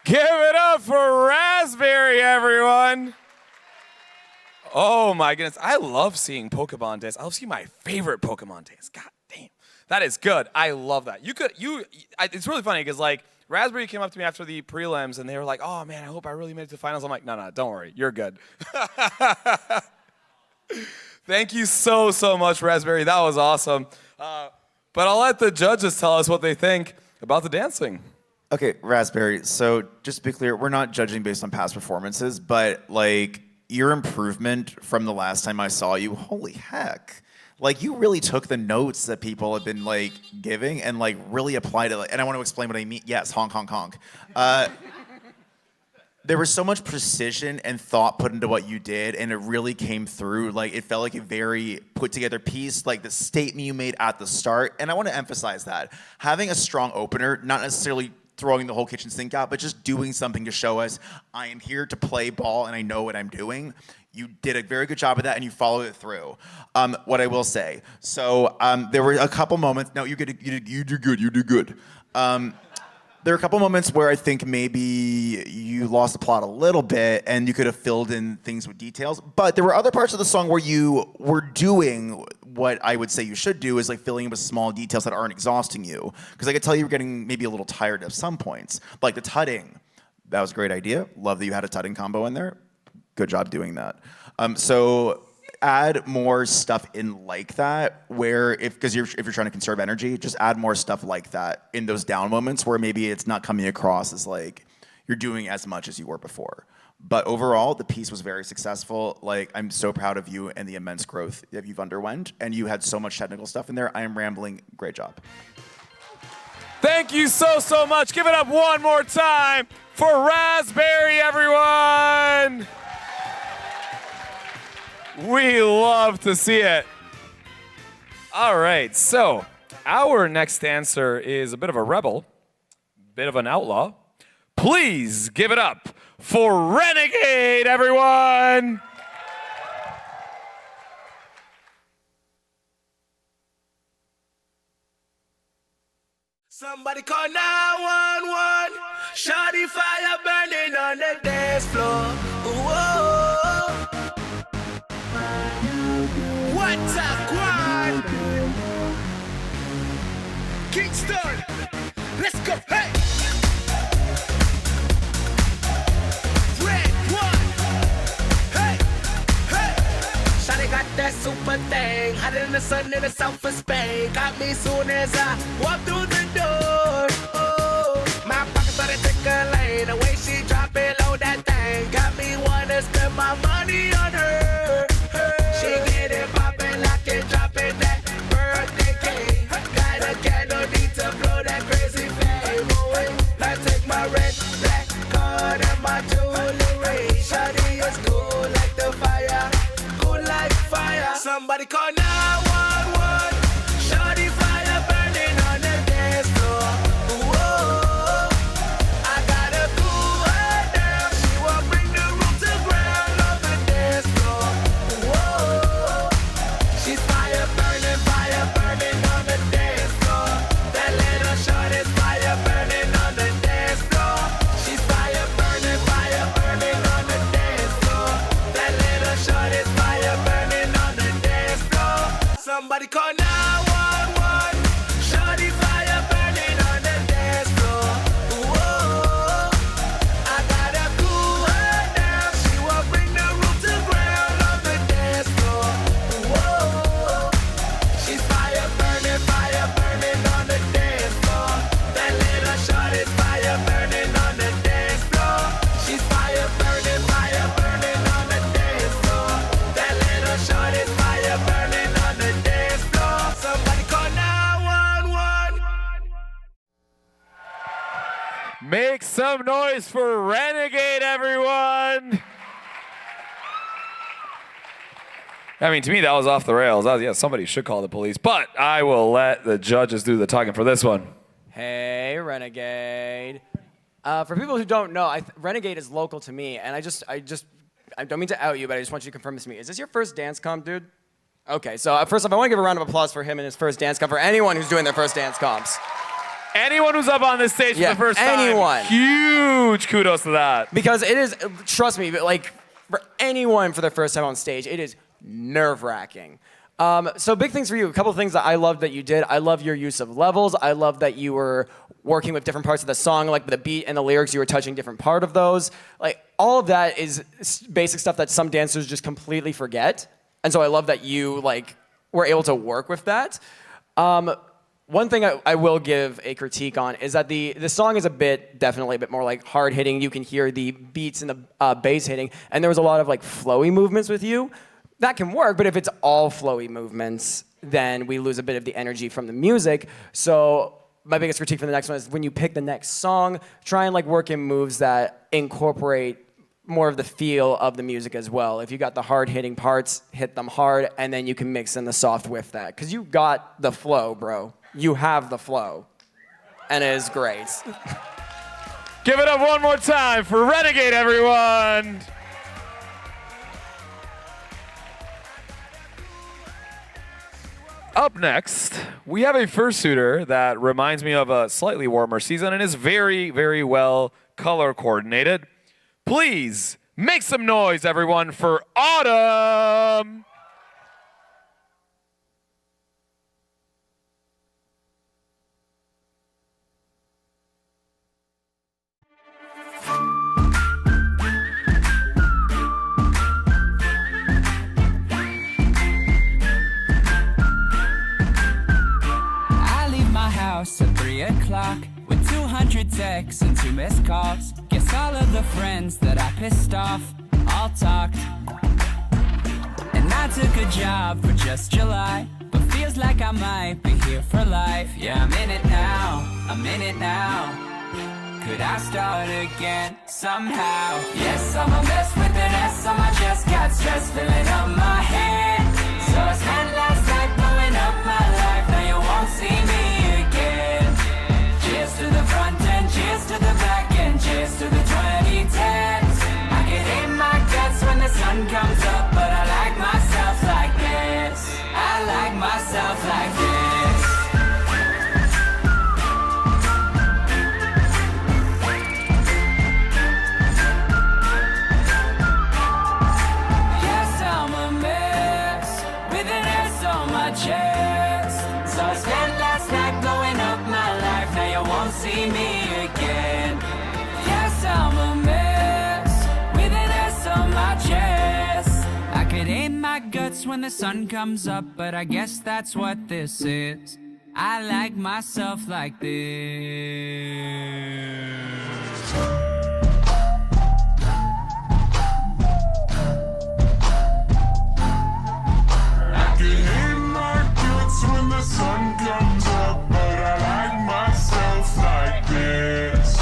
Give it up for Raspberry, everyone. Oh my goodness, I love seeing Pokemon dance. I love seeing my favorite Pokemon dance. God damn, that is good. I love that. It's really funny because like Raspberry came up to me after the prelims and they were like, "Oh man, I hope I really made it to finals." I'm like, "No, don't worry, you're good." Thank you so much, Raspberry. That was awesome. But I'll let the judges tell us what they think about the dancing. Okay, Raspberry, so just to be clear, we're not judging based on past performances, but like your improvement from the last time I saw you, holy heck. Like you really took the notes that people have been like giving and like really applied it. And I want to explain what I mean. Yes, honk, honk, honk. There was so much precision and thought put into what you did, and it really came through. Like it felt like a very put together piece, like the statement you made at the start. And I want to emphasize that. Having a strong opener, not necessarily throwing the whole kitchen sink out, but just doing something to show us, I am here to play ball and I know what I'm doing. You did a very good job of that and you followed it through. What I will say, so there were a couple moments, no, you do good. There are a couple moments where I think maybe you lost the plot a little bit and you could have filled in things with details, but there were other parts of the song where you were doing what I would say you should do, is like filling in with small details that aren't exhausting you. Because I could tell you were getting maybe a little tired at some points. Like the tutting, that was a great idea. Love that you had a tutting combo in there. Good job doing that. So add more stuff in like that, where if you're trying to conserve energy, just add more stuff like that in those down moments where maybe it's not coming across as like you're doing as much as you were before. But overall, the piece was very successful. Like, I'm so proud of you and the immense growth that you've underwent, and you had so much technical stuff in there. I am rambling. Great job. Thank you so much. Give it up one more time for Raspberry, everyone. We love to see it. All right, so our next dancer is a bit of a rebel, bit of an outlaw. Please give it up for Renegade, everyone. Somebody call 911. Shawty fire burning on the dance floor. Whoa. What's up, Quan? Kingston. Let's go. Hey. Red one. Hey. Hey. Shawty got that super thing. Hot in the sun in the south of Spain. Got me soon as I walk through the door. Oh, my pockets started tickling. The way she drop it low, that thing got me wanna spend my money on her. She get it poppin', lock it, drop it, that birthday cake. Got a candle, need to blow that crazy flame. I take my red, black card and my jewelry. Shawty is cool like the fire, cool like fire. Somebody call 911. Shawty fire burning on the dance floor. Whoa, I gotta cool her down. She will bring the room to ground on the dance floor. Whoa, she's fire burning on the dance floor. That little short is fire burning on the dance floor. She's fire burning on the dance floor. That little short is fire burning on the dance floor. Somebody call 911. Shawty fire burning on the dance floor. Whoa, I gotta cool her down. She will bring the room to ground on the dance floor. Whoa, she's fire burning on the dance floor. That little short is fire burning on the dance floor. She's fire burning on the dance floor. That little short is fire burning on the dance floor. Somebody call 911. Make some noise for Renegade, everyone. I mean, to me, that was off the rails. Yeah, somebody should call the police, but I will let the judges do the talking for this one. Hey, Renegade. For people who don't know, Renegade is local to me, and I don't mean to out you, but I just want you to confirm this to me. Is this your first dance comp, dude? Okay, so first off, I want to give a round of applause for him and his first dance comp, for anyone who's doing their first dance comps. Anyone who's up on this stage for the first anyone. time, huge kudos to that. Because it is, trust me, but like for anyone for their first time on stage, it is nerve-wracking. So big things for you. A couple of things that I loved that you did. I love your use of levels. I love that you were working with different parts of the song, like the beat and the lyrics. You were touching different part of those. Like all of that is basic stuff that some dancers just completely forget. And so I love that you like were able to work with that. One thing I will give a critique on is that the song is definitely a bit more like hard hitting. You can hear the beats and the bass hitting, and there was a lot of like flowy movements with you. That can work, but if it's all flowy movements, then we lose a bit of the energy from the music. So my biggest critique for the next one is when you pick the next song, try and like work in moves that incorporate more of the feel of the music as well. If you got the hard hitting parts, hit them hard, and then you can mix in the soft with that. Because you got the flow, bro. You have the flow. And it is great. Give it up one more time for Renegade, everyone. Up next, we have a fursuiter that reminds me of a slightly warmer season and is very, very well color coordinated. Please make some noise, everyone, for Autumn. At 3 o'clock with 200 texts and 2 missed calls. Guess all of the friends that I pissed off all talked. And I took a job for just July, but feels feels like I might be here for life. Yeah, I'm in it now, I'm in it now. Could I start again somehow? Yes, I'm a mess with an S on my chest. Got stress filling up my head. So I spent last night blowing up my life. Now you won't see me again. Cheers to the front end, cheers to the back end, cheers to the 2010s. I get in my guts when the sun comes up, but I like myself like this. I like myself like this. Yes, I'm a mess with an S on my chest. So I spent last night blowing up my life. Now you won't see me again. Yes, I'm a mess with an S on my chest. I could aim my guts when the sun comes up, but I guess that's what this is. I like myself like this. I can hit my guts when the sun comes up, but I like myself like this.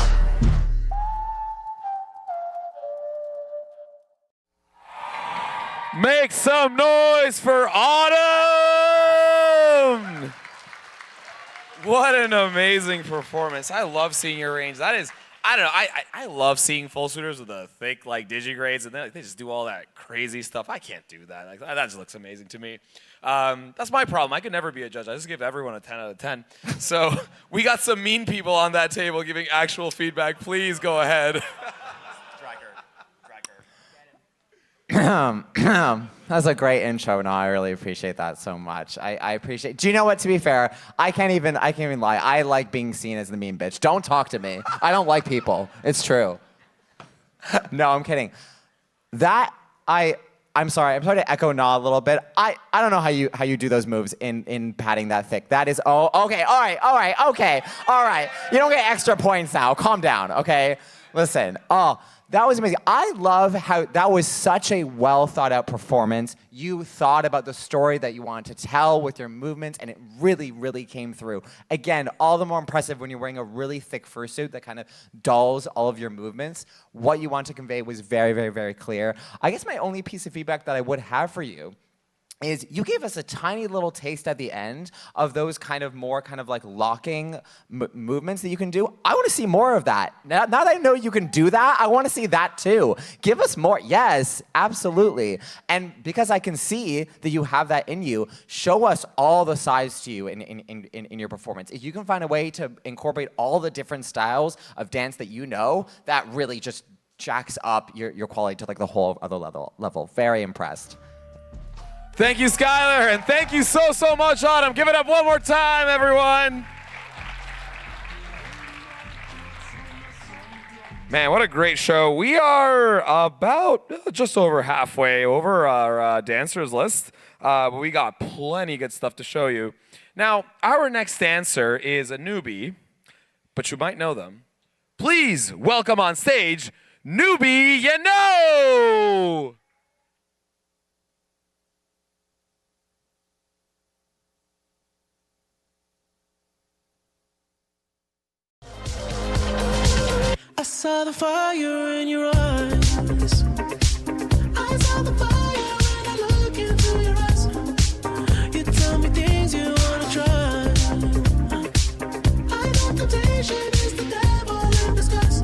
Make some noise for Autumn! What an amazing performance. I love seeing your range. That is, I don't know, I love seeing full suiters with the thick like digigrades and they just do all that crazy stuff. I can't do that. Like, that just looks amazing to me. That's my problem. I could never be a judge. I just give everyone a 10 out of 10. So we got some mean people on that table giving actual feedback. Please go ahead. That's a great intro, Gnaw. I really appreciate that so much. I appreciate. Do you know what? To be fair, I can't even lie. I like being seen as the mean bitch. Don't talk to me. I don't like people. It's true. No, I'm kidding. I'm sorry. I'm sorry to echo Gnaw a little bit. I don't know how you do those moves in padding that thick. That is okay. All right. You don't get extra points now. Calm down. Okay. Listen. That was amazing. I love how that was such a well thought out performance. You thought about the story that you wanted to tell with your movements, and it really, really came through. Again, all the more impressive when you're wearing a really thick fursuit that kind of dulls all of your movements. What you want to convey was very, very, very clear. I guess my only piece of feedback that I would have for you is you gave us a tiny little taste at the end of those kind of more kind of like locking movements that you can do. I want to see more of that. Now that I know you can do that, I want to see that too. Give us more. Yes, absolutely. And because I can see that you have that in you, show us all the sides to you in your performance. If you can find a way to incorporate all the different styles of dance that you know, that really just jacks up your quality to like the whole other level. Very impressed. Thank you, Skylier, and thank you so, so much, Autumn. Give it up one more time, everyone. Man, what a great show. We are about just over halfway over our dancers list, but we got plenty of good stuff to show you. Now, our next dancer is a newbie, but you might know them. Please welcome on stage, Newbie, you know! I saw the fire in your eyes. I saw the fire when I look into your eyes. You tell me things you wanna try. I know temptation is the devil in disguise.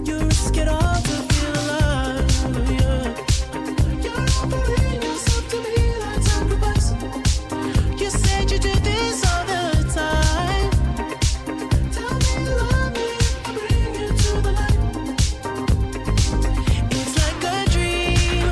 You risk it all to feel alive. Yeah. You're offering yourself to me like sacrifice. You said you do this all the time. Tell me you love me. It's like a dream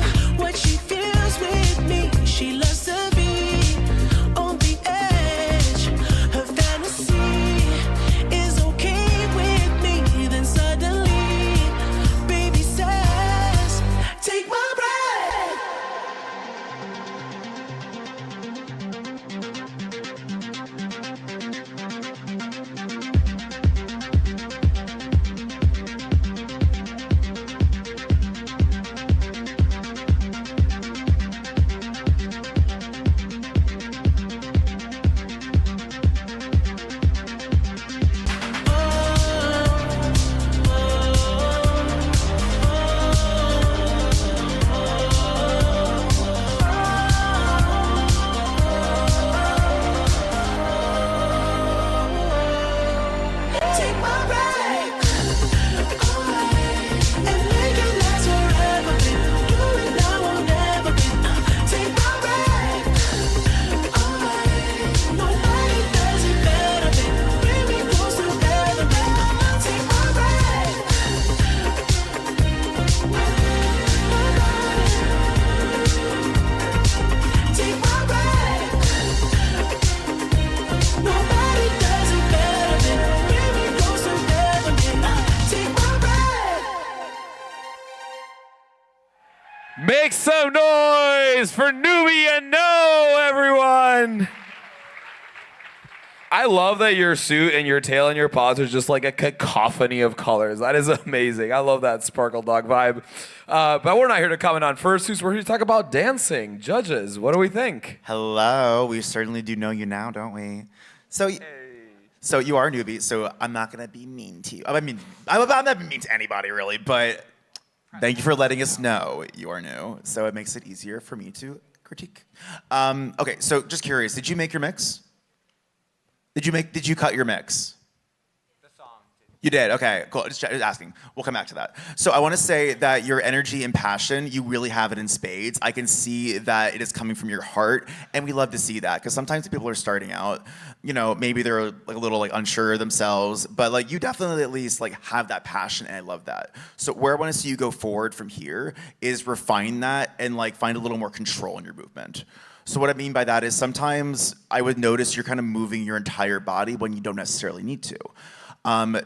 Make some noise for Newbie and No, everyone. I love that your suit and your tail and your paws are just like a cacophony of colors. That is amazing. I love that Sparkle Dog vibe. But we're not here to comment on fursuits. We're here to talk about dancing. Judges, what do we think? Hello, we certainly do know you now, don't we? So you are a newbie, so I'm not gonna be mean to you. I mean, I'm not mean to anybody really, but thank you for letting us know you are new. So it makes it easier for me to critique. Okay, so just curious, did you make your mix? Did you cut your mix? The song. You did, okay, cool, just asking. We'll come back to that. So I wanna say that your energy and passion, you really have it in spades. I can see that it is coming from your heart, and we love to see that, because sometimes people are starting out, you know, maybe they're like a little like unsure of themselves, but like you definitely at least like have that passion, and I love that. So where I wanna see you go forward from here is refine that and like find a little more control in your movement. So what I mean by that is sometimes I would notice you're kind of moving your entire body when you don't necessarily need to.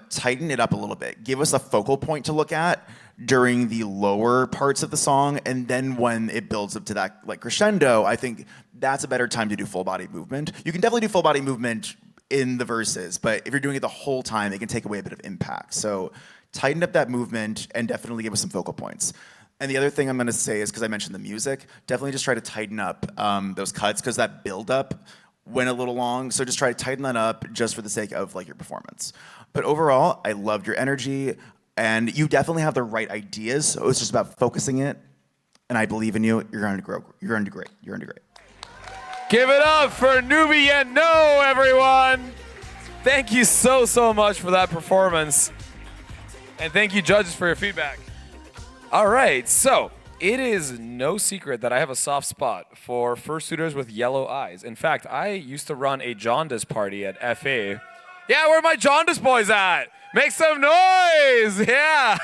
Tighten it up a little bit. Give us a focal point to look at during the lower parts of the song, and then when it builds up to that like crescendo, I think that's a better time to do full body movement. You can definitely do full body movement in the verses, but if you're doing it the whole time, it can take away a bit of impact. So tighten up that movement and definitely give us some focal points. And the other thing I'm gonna say is, because I mentioned the music, definitely just try to tighten up those cuts, because that build up went a little long, so just try to tighten that up just for the sake of like your performance. But overall, I loved your energy, and you definitely have the right ideas, so it's just about focusing it, and I believe in you. You're going to grow. You're going to do great. You're going to do great. Give it up for Newbie and No, everyone. Thank you so much for that performance. And thank you, judges, for your feedback. All right, so it is no secret that I have a soft spot for fursuiters with yellow eyes. In fact, I used to run a jaundice party at FA. Yeah, where are my jaundice boys at? Make some noise! Yeah!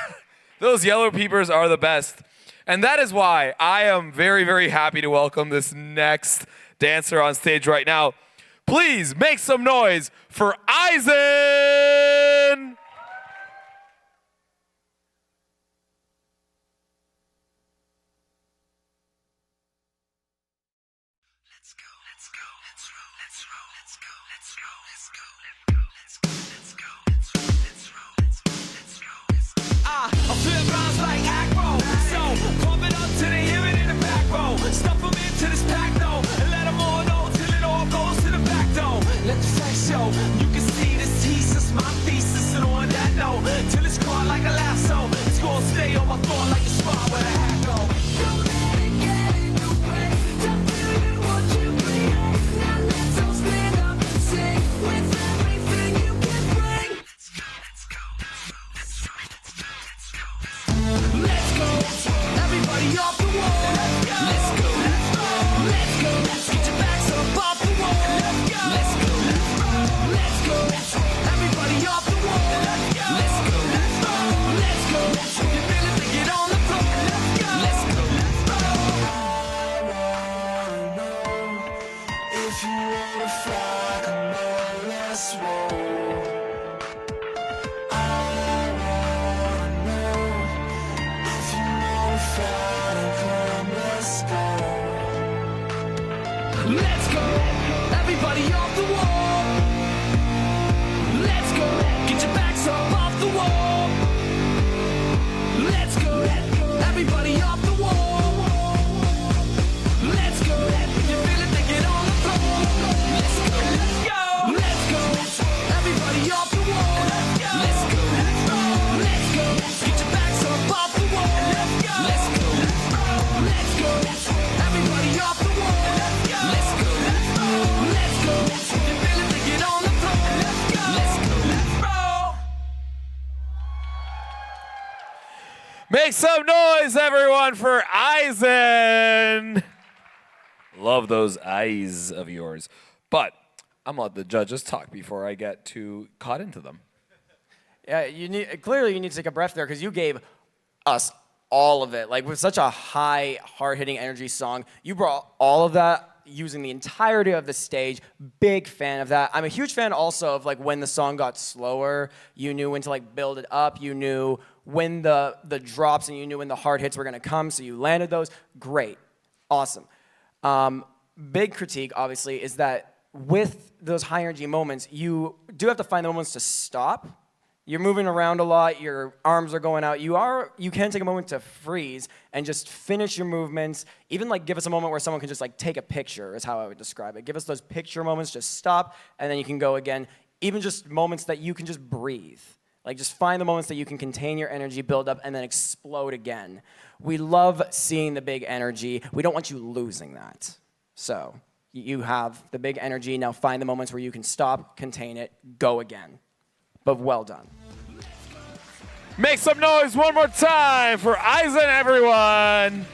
Those yellow peepers are the best. And that is why I am very happy to welcome this next dancer on stage right now. Please make some noise for Eisen! I flip rhymes like acro, so pump it up till they hear it in the back row. Stuff them into this pack though, and let them all know till it all goes to the back door. Let the facts show, you can see this thesis, my thesis, and on that note, till it's caught like a lasso. It's gonna stay on my thought like a spot where the hat go. Don't let it get in your way, don't feel what you create. Now let's all stand up and sing with everything you can bring. Let's go, everybody off the wall. Let's go, let's go, get your backs up off the wall. Let's go, everybody off the wall. Let's go, if you feel it, then get on the floor. Let's go, I wanna know if you wanna fly, come on, let's roll. Let's go, everybody off the wall. Let's go, get your backs up off the wall. Let's go, everybody off the wall. Let's go, if you feel it, then get on the floor. Let's go, everybody off the wall. Let's go, get your backs up off the wall. Let's go, everybody off the wall. Let's go, if you feel it, then get on the floor. Let's go. Make some noise, everyone, for Eisen. Love those eyes of yours. But I'm gonna let the judges talk before I get too caught into them. Yeah, clearly you need to take a breath there, because you gave us all of it. Like, with such a high, hard-hitting energy song, you brought all of that using the entirety of the stage. Big fan of that. I'm a huge fan also of like when the song got slower, you knew when to like build it up, you knew when the drops and you knew when the hard hits were going to come, so you landed those. Great. Awesome. Big critique, obviously, is that with those high energy moments, you do have to find the moments to stop. You're moving around a lot, your arms are going out. You can take a moment to freeze and just finish your movements. Even like give us a moment where someone can just like take a picture is how I would describe it. Give us those picture moments, just stop, and then you can go again. Even just moments that you can just breathe. Like just find the moments that you can contain your energy, build up, and then explode again. We love seeing the big energy. We don't want you losing that. So you have the big energy, now find the moments where you can stop, contain it, go again. But well done. Make some noise one more time for Eisen, everyone.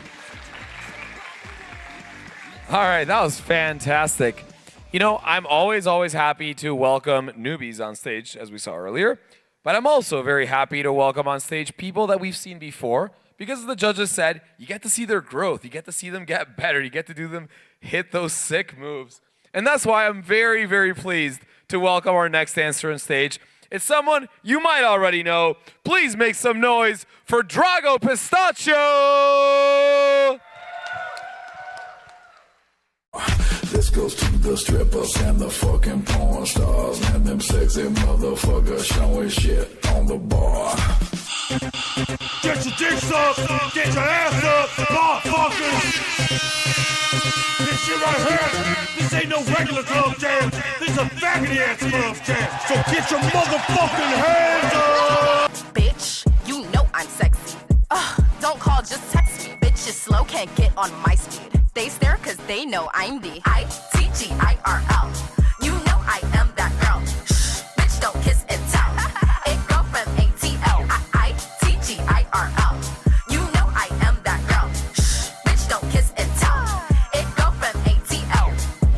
All right, that was fantastic. You know, I'm always happy to welcome newbies on stage, as we saw earlier. But I'm also very happy to welcome on stage people that we've seen before. Because as the judges said, you get to see their growth. You get to see them get better. You get to do them hit those sick moves. And that's why I'm very, very pleased to welcome our next dancer on stage. It's someone you might already know. Please make some noise for Drago Pistachio! This goes to the strippers and the fucking porn stars and them sexy motherfuckers showing shit on the bar. Get your dicks up, get your ass up, motherfuckers! This shit right here, this ain't no regular club jam. This is a faggoty ass club jam. So get your motherfucking hands up! Bitch, you know I'm sexy. Don't call, just text me. Bitch is slow, can't get on my speed. They stare cause they know I'm the ITGIRL. You know I am that girl. Shh, bitch, don't kiss and tell. It go from ATL. ITGIRL. You know I am that girl. Shh, bitch, don't kiss and tell. It go from ATL.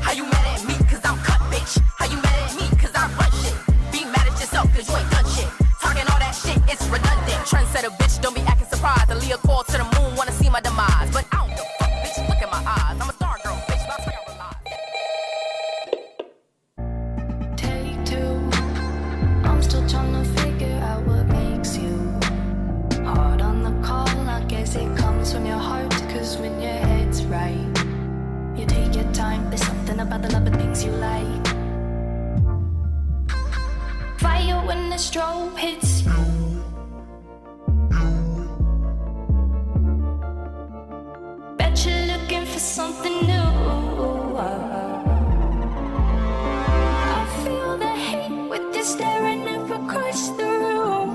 How you mad at me cause I'm cut, bitch? How you mad at me cause I run shit? Be mad at yourself cause you ain't done shit. Talking all that shit, it's redundant. Trendsetter, bitch, don't be acting surprised. Aaliyah called to the moon, wanna see my demise. But I don't give a fuck, bitch, look at my eyes. I'm a star girl, bitch, that's how I realize. Take two. I'm still trying to figure out what makes you hard on the call. I guess it comes from your heart, cause when your head's right, you take your time. There's something about the love of things you like. Fire when the strobe hits you. Bet you're looking for something new. I feel the hate with you staring across the room.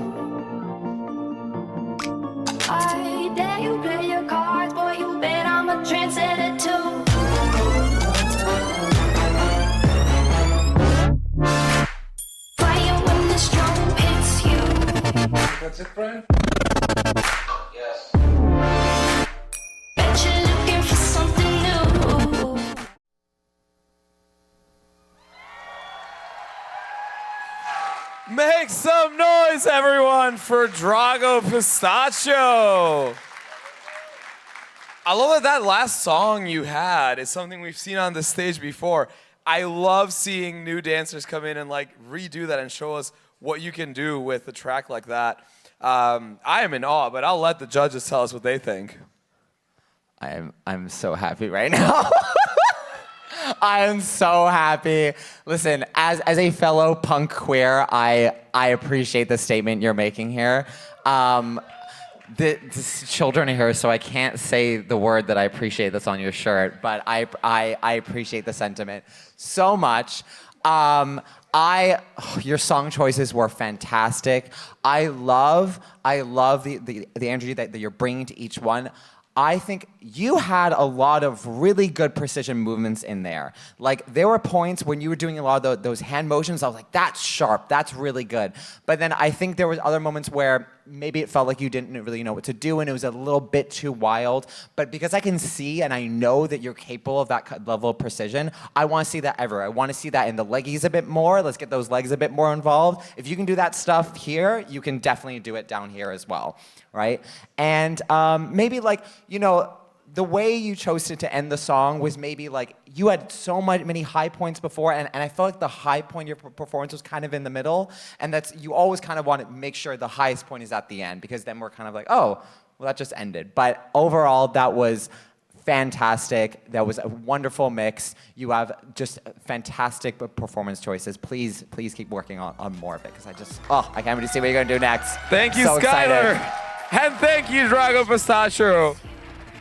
I dare you play your cards, boy, you bet I'm a trendsetter too. Fire when the strobe hits you. That's it, Brian? Yes. Bet you're looking for something new. Make some noise, everyone, for Drago Pistachio. I love that last song you had is something we've seen on the stage before. I love seeing new dancers come in and like redo that and show us what you can do with a track like that. I am in awe, but I'll let the judges tell us what they think. I'm so happy right now. I am so happy. Listen, as a fellow punk queer, I appreciate the statement you're making here. The children are here, so I can't say the word that I appreciate that's on your shirt, but I appreciate the sentiment so much. Your song choices were fantastic. I love the energy that you're bringing to each one. I think you had a lot of really good precision movements in there. Like, there were points when you were doing a lot of those hand motions, I was like, that's sharp, that's really good. But then I think there was other moments where maybe it felt like you didn't really know what to do and it was a little bit too wild. But because I can see and I know that you're capable of that level of precision, I want to see that everywhere. I want to see that in the leggies a bit more. Let's get those legs a bit more involved. If you can do that stuff here, you can definitely do it down here as well, right? And maybe like, you know, the way you chose to end the song was maybe like you had so many high points before, and I felt like the high point of your performance was kind of in the middle, and that's you always kind of want to make sure the highest point is at the end, because then we're kind of like, oh, well, that just ended. But overall, that was fantastic. That was a wonderful mix. You have just fantastic performance choices. Please keep working on more of it, because I can't wait to see what you're going to do next. Thank you, So Skylier. excited. And thank you, Drago Pistachio,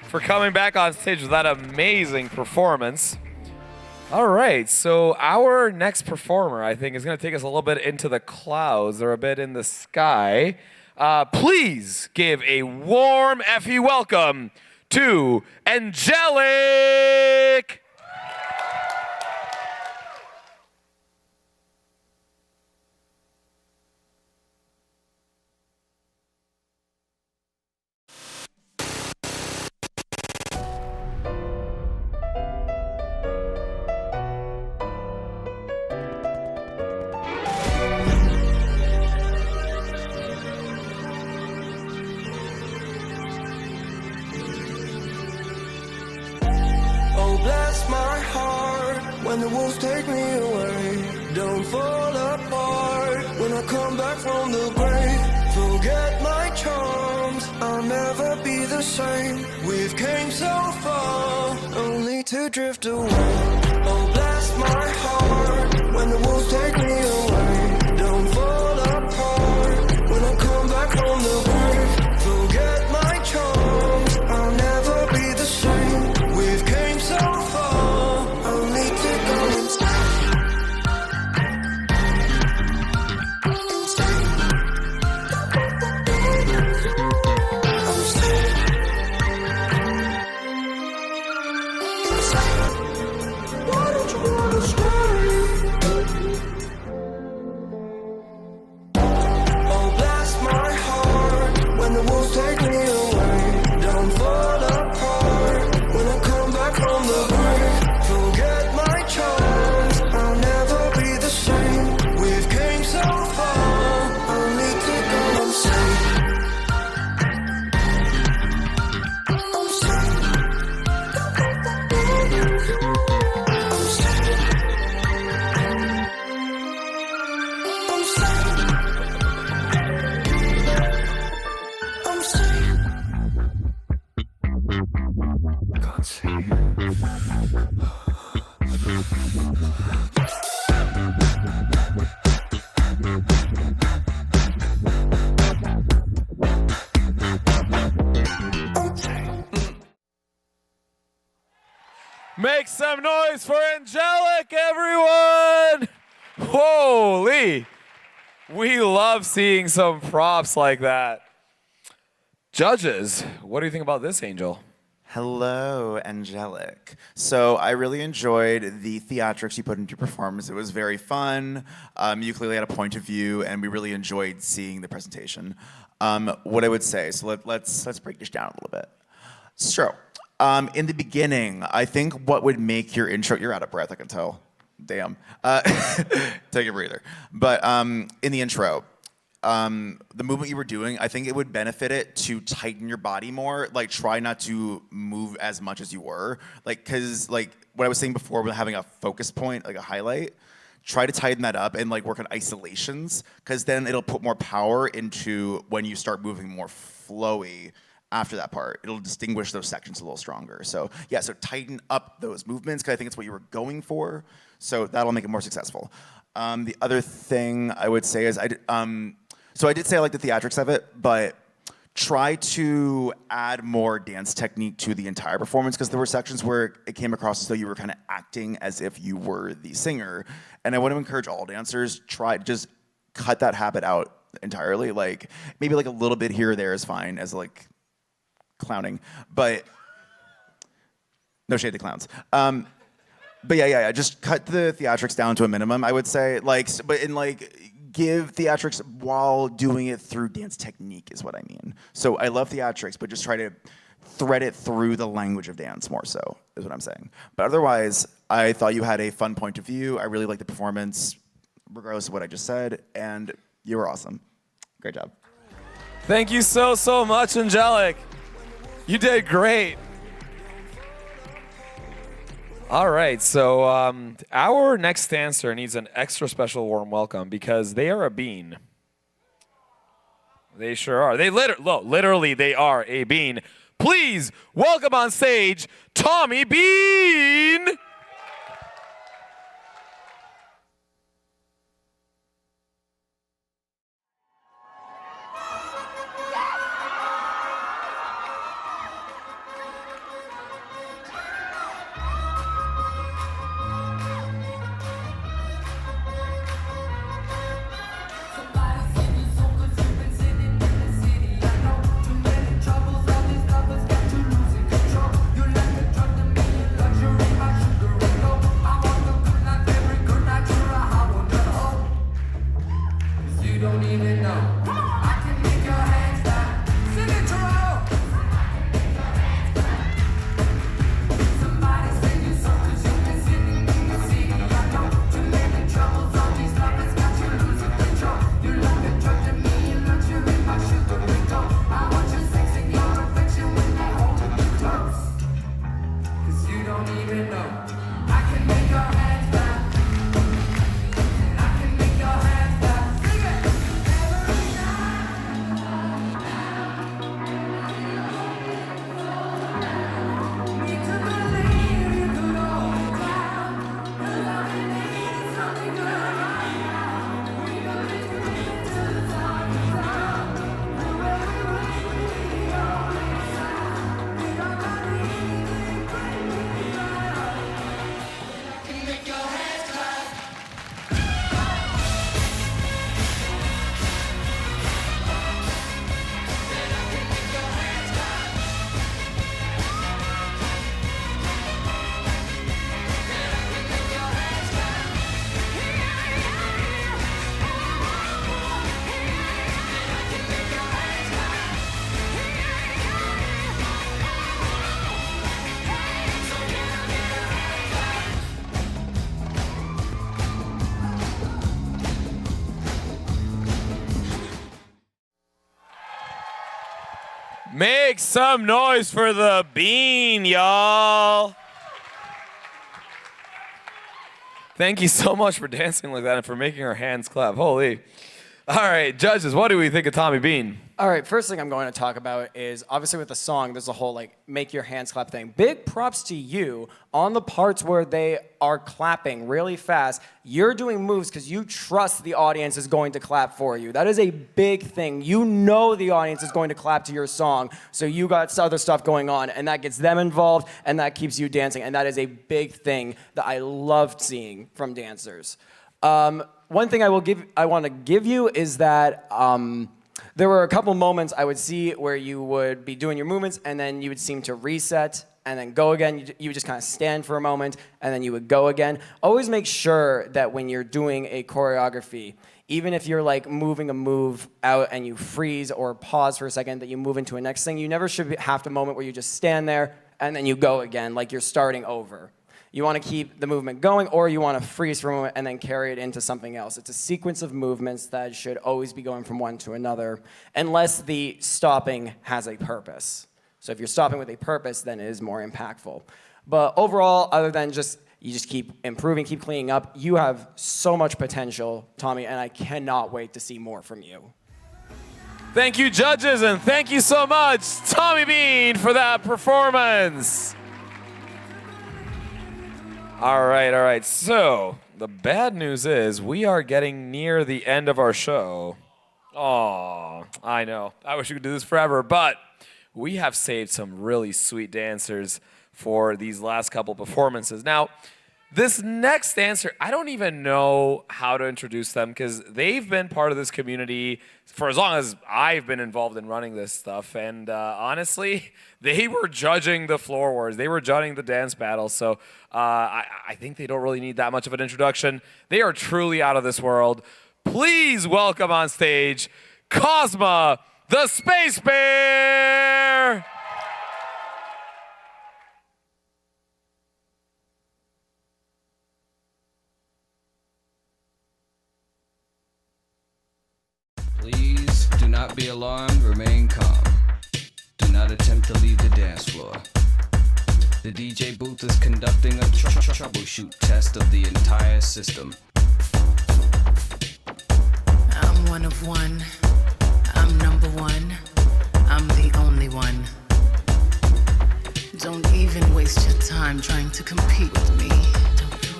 for coming back on stage with that amazing performance. All right, so our next performer, I think, is going to take us a little bit into the clouds or a bit in the sky. Please give a warm Effie welcome to Angelic. Oh, bless my heart when the wolves take me away. Don't fall apart when I come back from the grave. Forget my charms, I'll never be the same. We've came so far, only to drift away. Oh, bless my heart when the wolves take me away. Don't fall apart when I come back from the grave. Forget my charms, I'll never be the same. We've came so far, only to go inside. Why don't you wanna stay? Oh, bless my heart when the wolves take me away. Don't fall apart when I come back from the grave. Forget my charms, I'll never be the same. We've came so far, only to go insane. I'm sad. I'm sad. I'm sad. Can't see. Make some noise for Angelic, everyone! Holy! We love seeing some props like that. Judges, what do you think about this angel? Hello, Angelic. So I really enjoyed the theatrics you put into your performance. It was very fun. You clearly had a point of view, and we really enjoyed seeing the presentation. What I would say, so let's break this down a little bit. So, in the beginning, I think what would make your intro, you're out of breath, I can tell. Damn. Take a breather. But in the intro, the movement you were doing, I think it would benefit it to tighten your body more. Like, try not to move as much as you were. Like, cause like what I was saying before with having a focus point, like a highlight, try to tighten that up and like work on isolations, cause then it'll put more power into when you start moving more flowy after that part. It'll distinguish those sections a little stronger. So yeah, so tighten up those movements, cause I think it's what you were going for. So that'll make it more successful. The other thing I would say is, so I did say I like the theatrics of it, but try to add more dance technique to the entire performance, because there were sections where it came across as though you were kind of acting as if you were the singer. And I want to encourage all dancers, just cut that habit out entirely. Like maybe like a little bit here or there is fine as like clowning, but no shade to clowns. But yeah, just cut the theatrics down to a minimum, I would say. Give theatrics while doing it through dance technique is what I mean. So I love theatrics, but just try to thread it through the language of dance more so, is what I'm saying. But otherwise, I thought you had a fun point of view. I really liked the performance, regardless of what I just said, and you were awesome. Great job. Thank you so much, Angelic. You did great. All right, so our next dancer needs an extra special warm welcome because they are a bean. They sure are. They literally they are a bean. Please welcome on stage Tommy Bean. Make some noise for the bean, y'all. Thank you so much for dancing like that and for making our hands clap. Holy. All right, judges, what do we think of Tommy Bean? All right, first thing I'm going to talk about is obviously with the song, there's a whole like make your hands clap thing. Big props to you on the parts where they are clapping really fast. You're doing moves because you trust the audience is going to clap for you. That is a big thing. You know the audience is going to clap to your song, so you got other stuff going on, and that gets them involved, and that keeps you dancing, and that is a big thing that I loved seeing from dancers. One thing I want to give you is that there were a couple moments I would see where you would be doing your movements and then you would seem to reset and then go again. You would just kind of stand for a moment and then you would go again. Always make sure that when you're doing a choreography, even if you're like moving a move out and you freeze or pause for a second, that you move into a next thing. You never should have the moment where you just stand there and then you go again like you're starting over. You want to keep the movement going, or you want to freeze for a moment and then carry it into something else. It's a sequence of movements that should always be going from one to another, unless the stopping has a purpose. So if you're stopping with a purpose, then it is more impactful. But overall, other than you just keep improving, keep cleaning up, you have so much potential, Tommy, and I cannot wait to see more from you. Thank you, judges, and thank you so much, Tommy Bean, for that performance. All right. So the bad news is we are getting near the end of our show. Oh, I know. I wish we could do this forever, but we have saved some really sweet dancers for these last couple performances. Now, this next dancer, I don't even know how to introduce them because they've been part of this community for as long as I've been involved in running this stuff. And honestly, they were judging the floor wars. They were judging the dance battles. So I think they don't really need that much of an introduction. They are truly out of this world. Please welcome on stage Cosma, the Space Bear. Please do not be alarmed, remain calm. Do not attempt to leave the dance floor. The DJ booth is conducting a troubleshoot test of the entire system. I'm one of one. I'm number one. I'm the only one. Don't even waste your time trying to compete with me.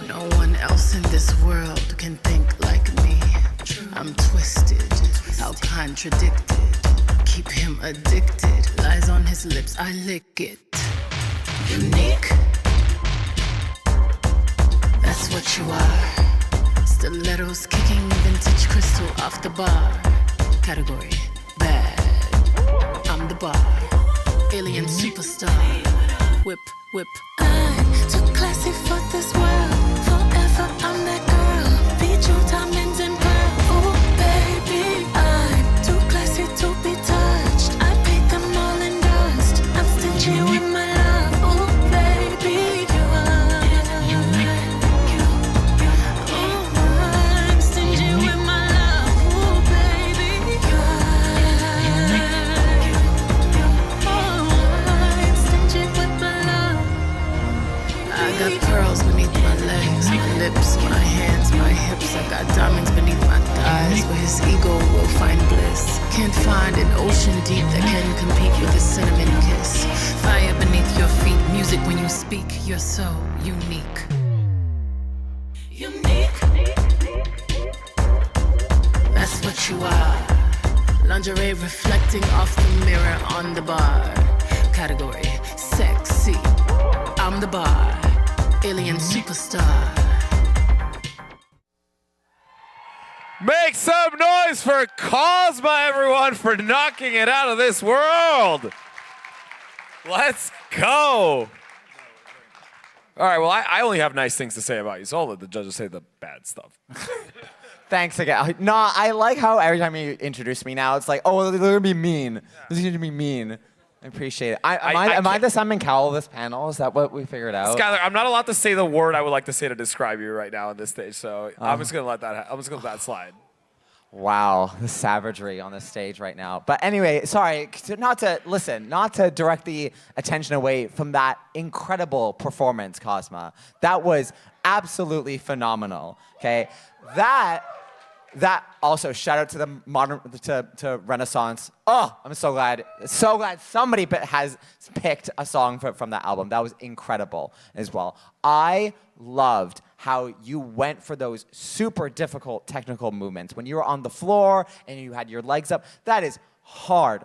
No one else in this world can think like me. I'm twisted, how contradicted. Keep him addicted. Lies on his lips, I lick it. Unique. That's what you are. Stilettos kicking vintage crystal off the bar. Category, bad. I'm the bar. Alien superstar. Whip, whip. I'm too classy for this world. Forever I'm that girl. Beat you diamonds and pearls. Oh baby, I'm too classy to be touched. I paid them all in dust. I'm stingy with my love. Oh baby, you are. Oh, I'm stingy with my love. Oh baby, you are. Oh, I'm stingy with my love. I got pearls beneath my legs, my lips, my hands, my hips. I got diamonds beneath my thighs, where his ego will find bliss. Can't find an ocean deep that can compete with a cinnamon kiss. Fire beneath your feet, music when you speak. You're so unique. Unique. That's what you are. Lingerie reflecting off the mirror on the bar. Category, sexy. I'm the bar. Alien superstar. Make some noise for Cosma, everyone, for knocking it out of this world. Let's go. All right, well, I only have nice things to say about you, so I'll let the judges say the bad stuff. Thanks again. No, I like how every time you introduce me now, it's like, oh, they're gonna be mean. This is gonna be mean. I appreciate it. Am I the Simon Cowell of this panel? Is that what we figured out? Skylier, I'm not allowed to say the word I would like to say to describe you right now on this stage, so I'm just gonna let that slide. Wow, the savagery on the stage right now. But anyway, sorry, not to direct the attention away from that incredible performance, Cosma. That was absolutely phenomenal. Okay, that also shout out to the modern to Renaissance. Oh, I'm so glad somebody has picked a song from that album. That was incredible as well. I loved how you went for those super difficult technical movements. When you were on the floor and you had your legs up, that is hard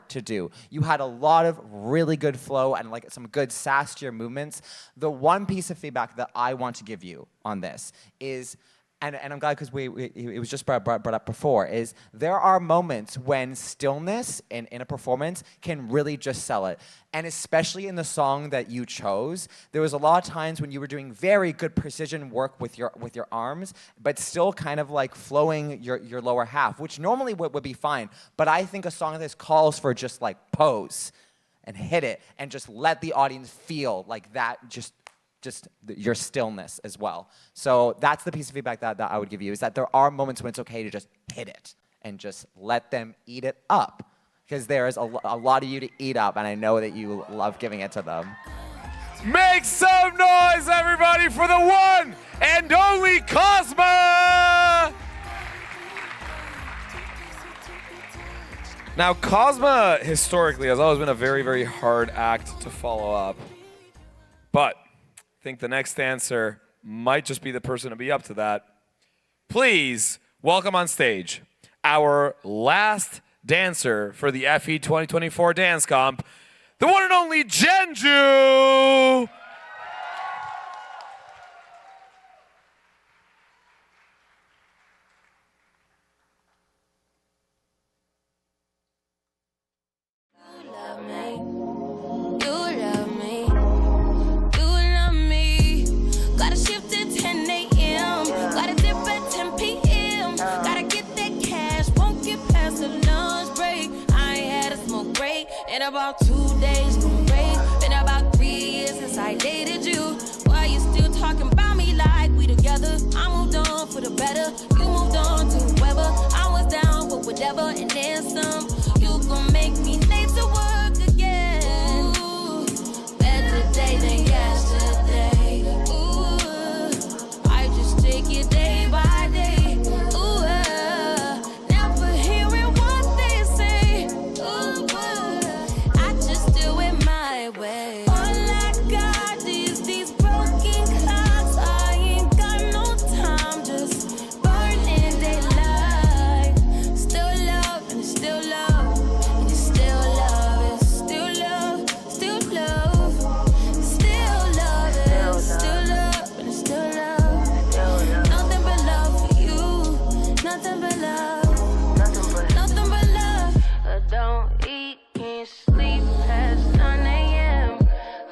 to do. You had a lot of really good flow and like some good sass to your movements. The one piece of feedback that I want to give you on this is, and I'm glad because it was just brought up before, is there are moments when stillness in a performance can really just sell it. And especially in the song that you chose, there was a lot of times when you were doing very good precision work with your arms, but still kind of like flowing your lower half, which normally would be fine. But I think a song like this calls for just like pose and hit it and just let the audience feel like that, just your stillness as well. So that's the piece of feedback that I would give you, is that there are moments when it's okay to just hit it and just let them eat it up. Because there is a lot of you to eat up, and I know that you love giving it to them. Make some noise, everybody, for the one and only Cosma! Now, Cosma, historically, has always been a very, very hard act to follow up. But I think the next dancer might just be the person to be up to that. Please welcome on stage our last dancer for the FE 2024 Dance Comp, the one and only Genju! In about 2 days, gon' break. Been about 3 years since I dated you. Why you still talking about me like we together? I moved on for the better. You moved on to whoever. I was down for whatever and then some. You gon' make me late to work again. Ooh, better day than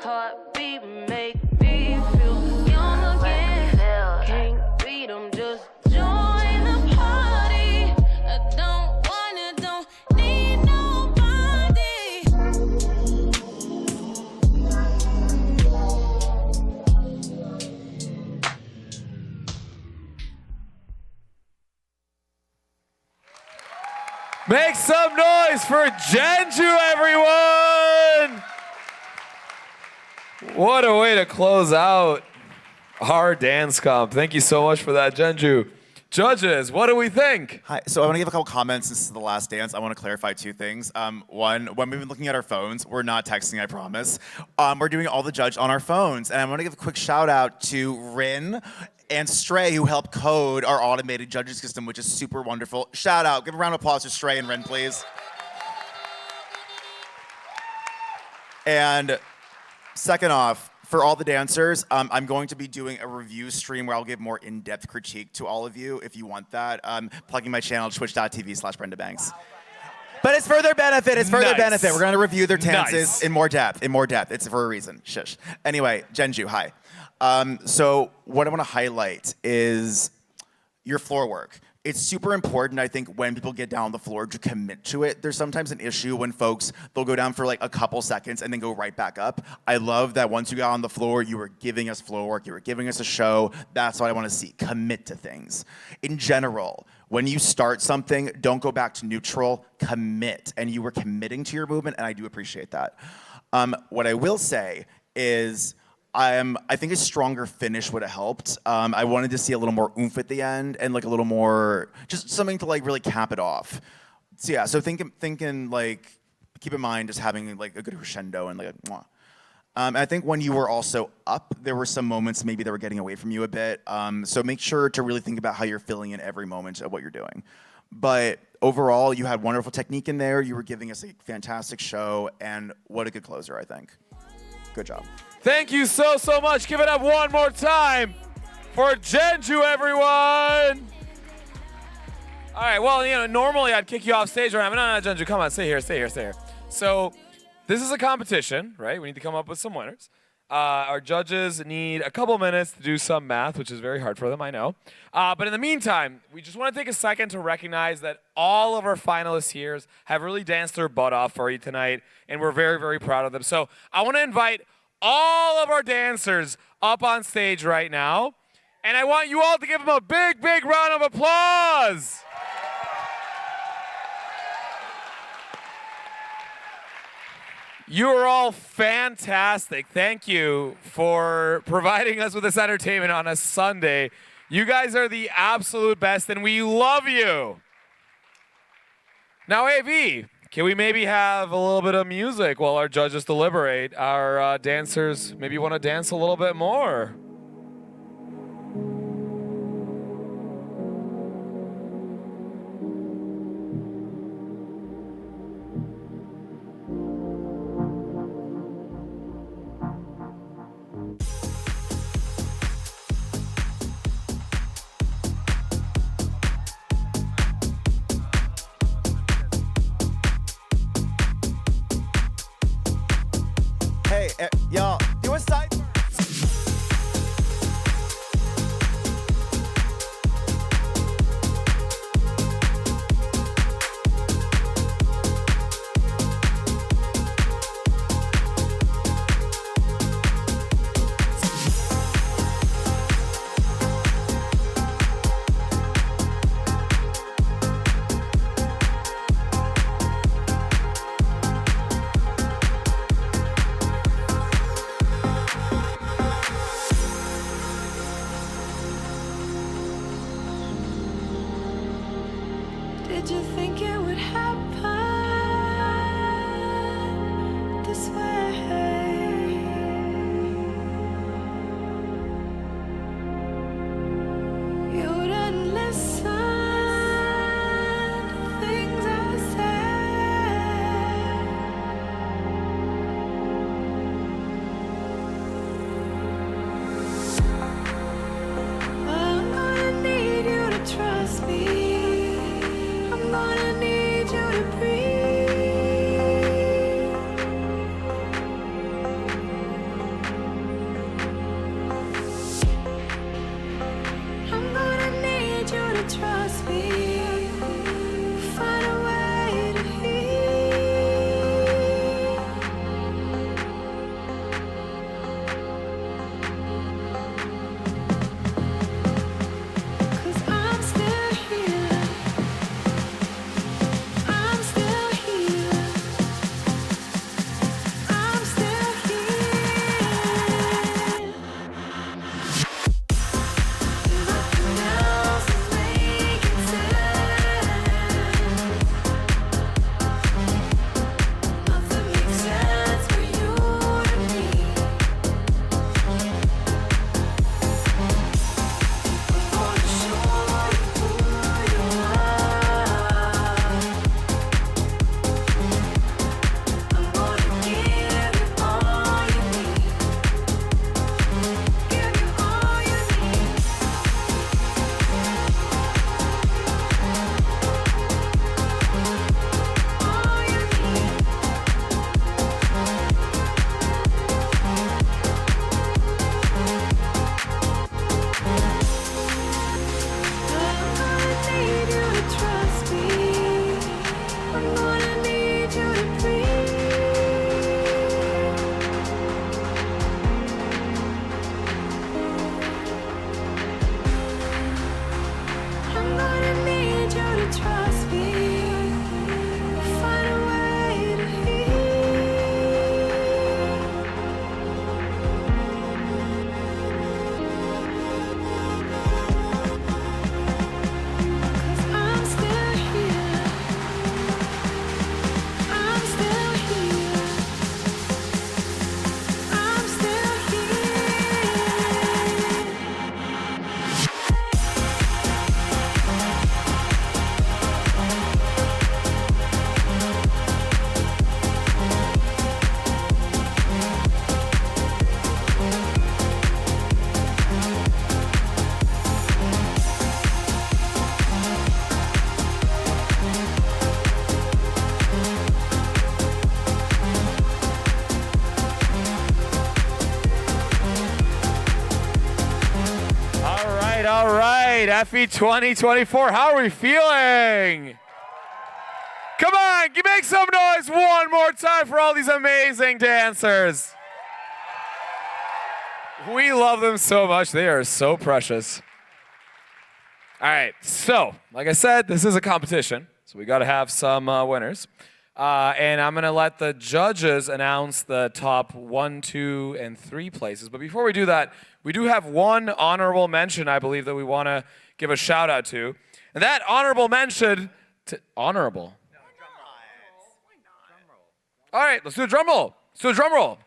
heartbeat make me feel young again. Can't beat them, just join the party. I don't wanna, don't need nobody. Make some noise for Genju, everyone! What a way to close out our dance comp. Thank you so much for that, Genju. Judges, what do we think? Hi. So I want to give a couple comments. This is the last dance. I want to clarify two things. One, when we've been looking at our phones, we're not texting, I promise. We're doing all the judge on our phones. And I want to give a quick shout out to Rin and Stray, who helped code our automated judging system, which is super wonderful. Shout out. Give a round of applause to Stray and Rin, please. And second off, for all the dancers, I'm going to be doing a review stream where I'll give more in-depth critique to all of you if you want that. Plugging my channel, twitch.tv/Brenda Banks. But it's for their benefit. It's for their benefit. We're going to review their dances in more depth. In more depth. It's for a reason. Shush. Anyway, Genju, hi. So what I want to highlight is your floor work. It's super important, I think, when people get down on the floor to commit to it. There's sometimes an issue when folks, they'll go down for like a couple seconds and then go right back up. I love that once you got on the floor, you were giving us floor work, you were giving us a show. That's what I want to see. Commit to things. In general, when you start something, don't go back to neutral, commit. And you were committing to your movement, and I do appreciate that. What I will say is, I think a stronger finish would have helped. I wanted to see a little more oomph at the end and like a little more, just something to like really cap it off. So yeah, so thinking like, keep in mind just having like a good crescendo and like a mwah. I think when you were also up, there were some moments maybe that were getting away from you a bit. So make sure to really think about how you're filling in every moment of what you're doing. But overall, you had wonderful technique in there. You were giving us a fantastic show, and what a good closer, I think. Good job. Thank you so much. Give it up one more time for Genju, everyone. All right, well, you know, normally I'd kick you off stage right now. No, Genju, come on, stay here. So this is a competition, right? We need to come up with some winners. Our judges need a couple minutes to do some math, which is very hard for them, I know. But in the meantime, we just want to take a second to recognize that all of our finalists here have really danced their butt off for you tonight, and we're very, very proud of them. So I want to invite all of our dancers up on stage right now, and I want you all to give them a big, big round of applause. You are all fantastic. Thank you for providing us with this entertainment on a Sunday. You guys are the absolute best, and we love you. Now, AV, can we maybe have a little bit of music while our judges deliberate? Our dancers maybe want to dance a little bit more. Hey, y'all, do a side. FE 2024. How are we feeling? Come on, make some noise one more time for all these amazing dancers. We love them so much. They are so precious. All right, so like I said, this is a competition, so we got to have some winners. And I'm going to let the judges announce the top 1, 2, and 3 places. But before we do that, we do have one honorable mention, I believe, that we want to give a shout out to. And that honorable mention to honorable. All right, let's do a drum roll. Let's do a drum roll.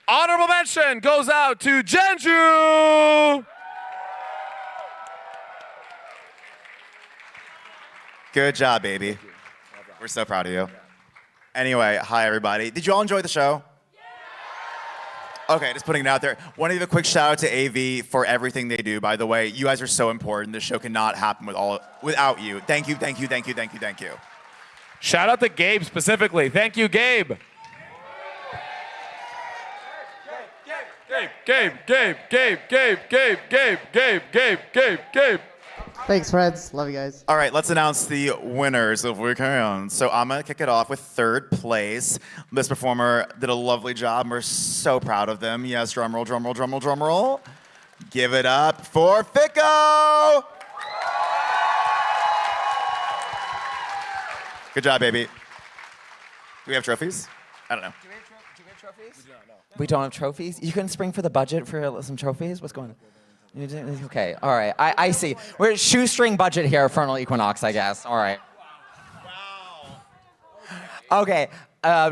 Honorable mention goes out to Genju. Good job, baby. We're so proud of you. Anyway, hi everybody. Did you all enjoy the show? Okay, just putting it out there. Want to give a quick shout out to AV for everything they do, by the way. You guys are so important. This show cannot happen without you. Thank you, thank you, thank you, thank you, thank you. Shout out to Gabe specifically. Thank you, Gabe. Gabe. Thanks, friends. Love you guys. All right, let's announce the winners if we can. So I'm going to kick it off with third place. This performer did a lovely job, and we're so proud of them. Yes, drum roll, drum roll, drum roll, drum roll. Give it up for Fico! Good job, baby. Do we have trophies? I don't know. Do we have trophies? We don't have trophies? You couldn't spring for the budget for some trophies? What's going on? Okay, all right. I see. We're shoestring budget here at Furnal Equinox, I guess. All right. Wow. Okay,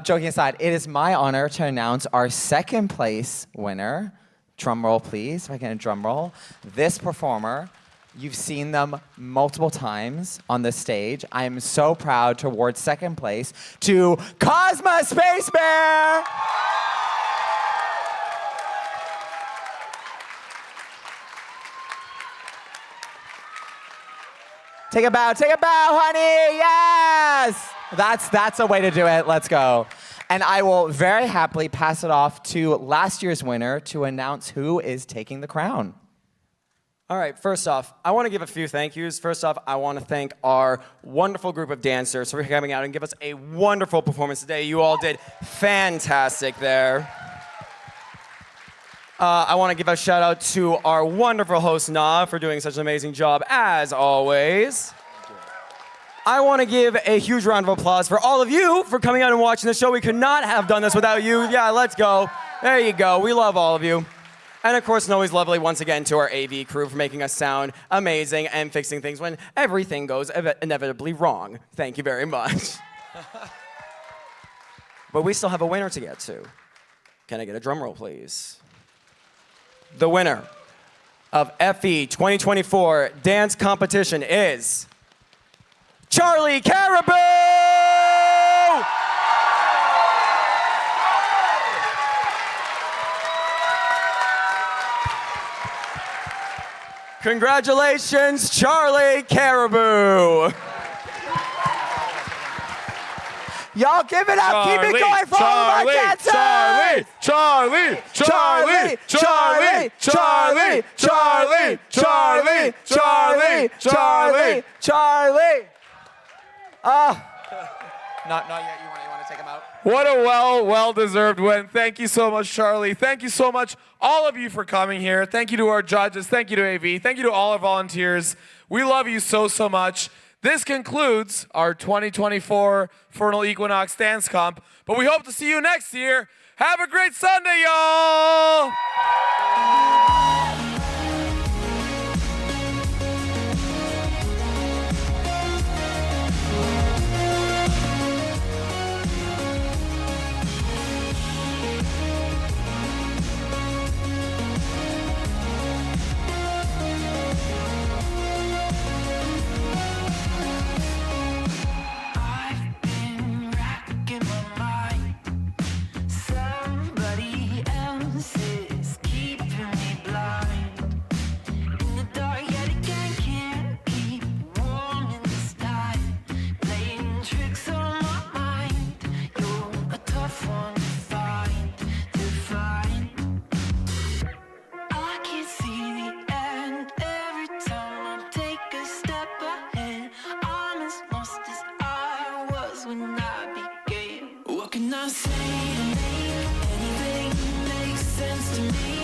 joking aside, it is my honor to announce our second place winner. Drum roll, please, if I can drum roll. This performer, you've seen them multiple times on the stage. I am so proud to award second place to Cosma Space Bear! Take a bow, honey, yes! That's a way to do it, let's go. And I will very happily pass it off to last year's winner to announce who is taking the crown. All right, first off, I want to give a few thank yous. First off, I want to thank our wonderful group of dancers for coming out and give us a wonderful performance today. You all did fantastic there. I want to give a shout out to our wonderful host, Gnaw, for doing such an amazing job, as always. I want to give a huge round of applause for all of you for coming out and watching the show. We could not have done this without you. Yeah, let's go. There you go. We love all of you. And of course, always lovely once again to our AV crew for making us sound amazing and fixing things when everything goes inevitably wrong. Thank you very much. But we still have a winner to get to. Can I get a drum roll, please? The winner of FE 2024 dance competition is Charlie Caribou! Congratulations, Charlie Caribou! Y'all give it up, keep it going for all of our dancers! Charlie! Not yet, you want to take him out? What a well-deserved win. Thank you so much, Charlie. Thank you so much, all of you, for coming here. Thank you to our judges. Thank you to AV. Thank you to all our volunteers. We love you so much. This concludes our 2024 Furnal Equinox Dance Comp, but we hope to see you next year. Have a great Sunday, y'all! Somebody else is keeping me blind. say to me, anything makes sense to me.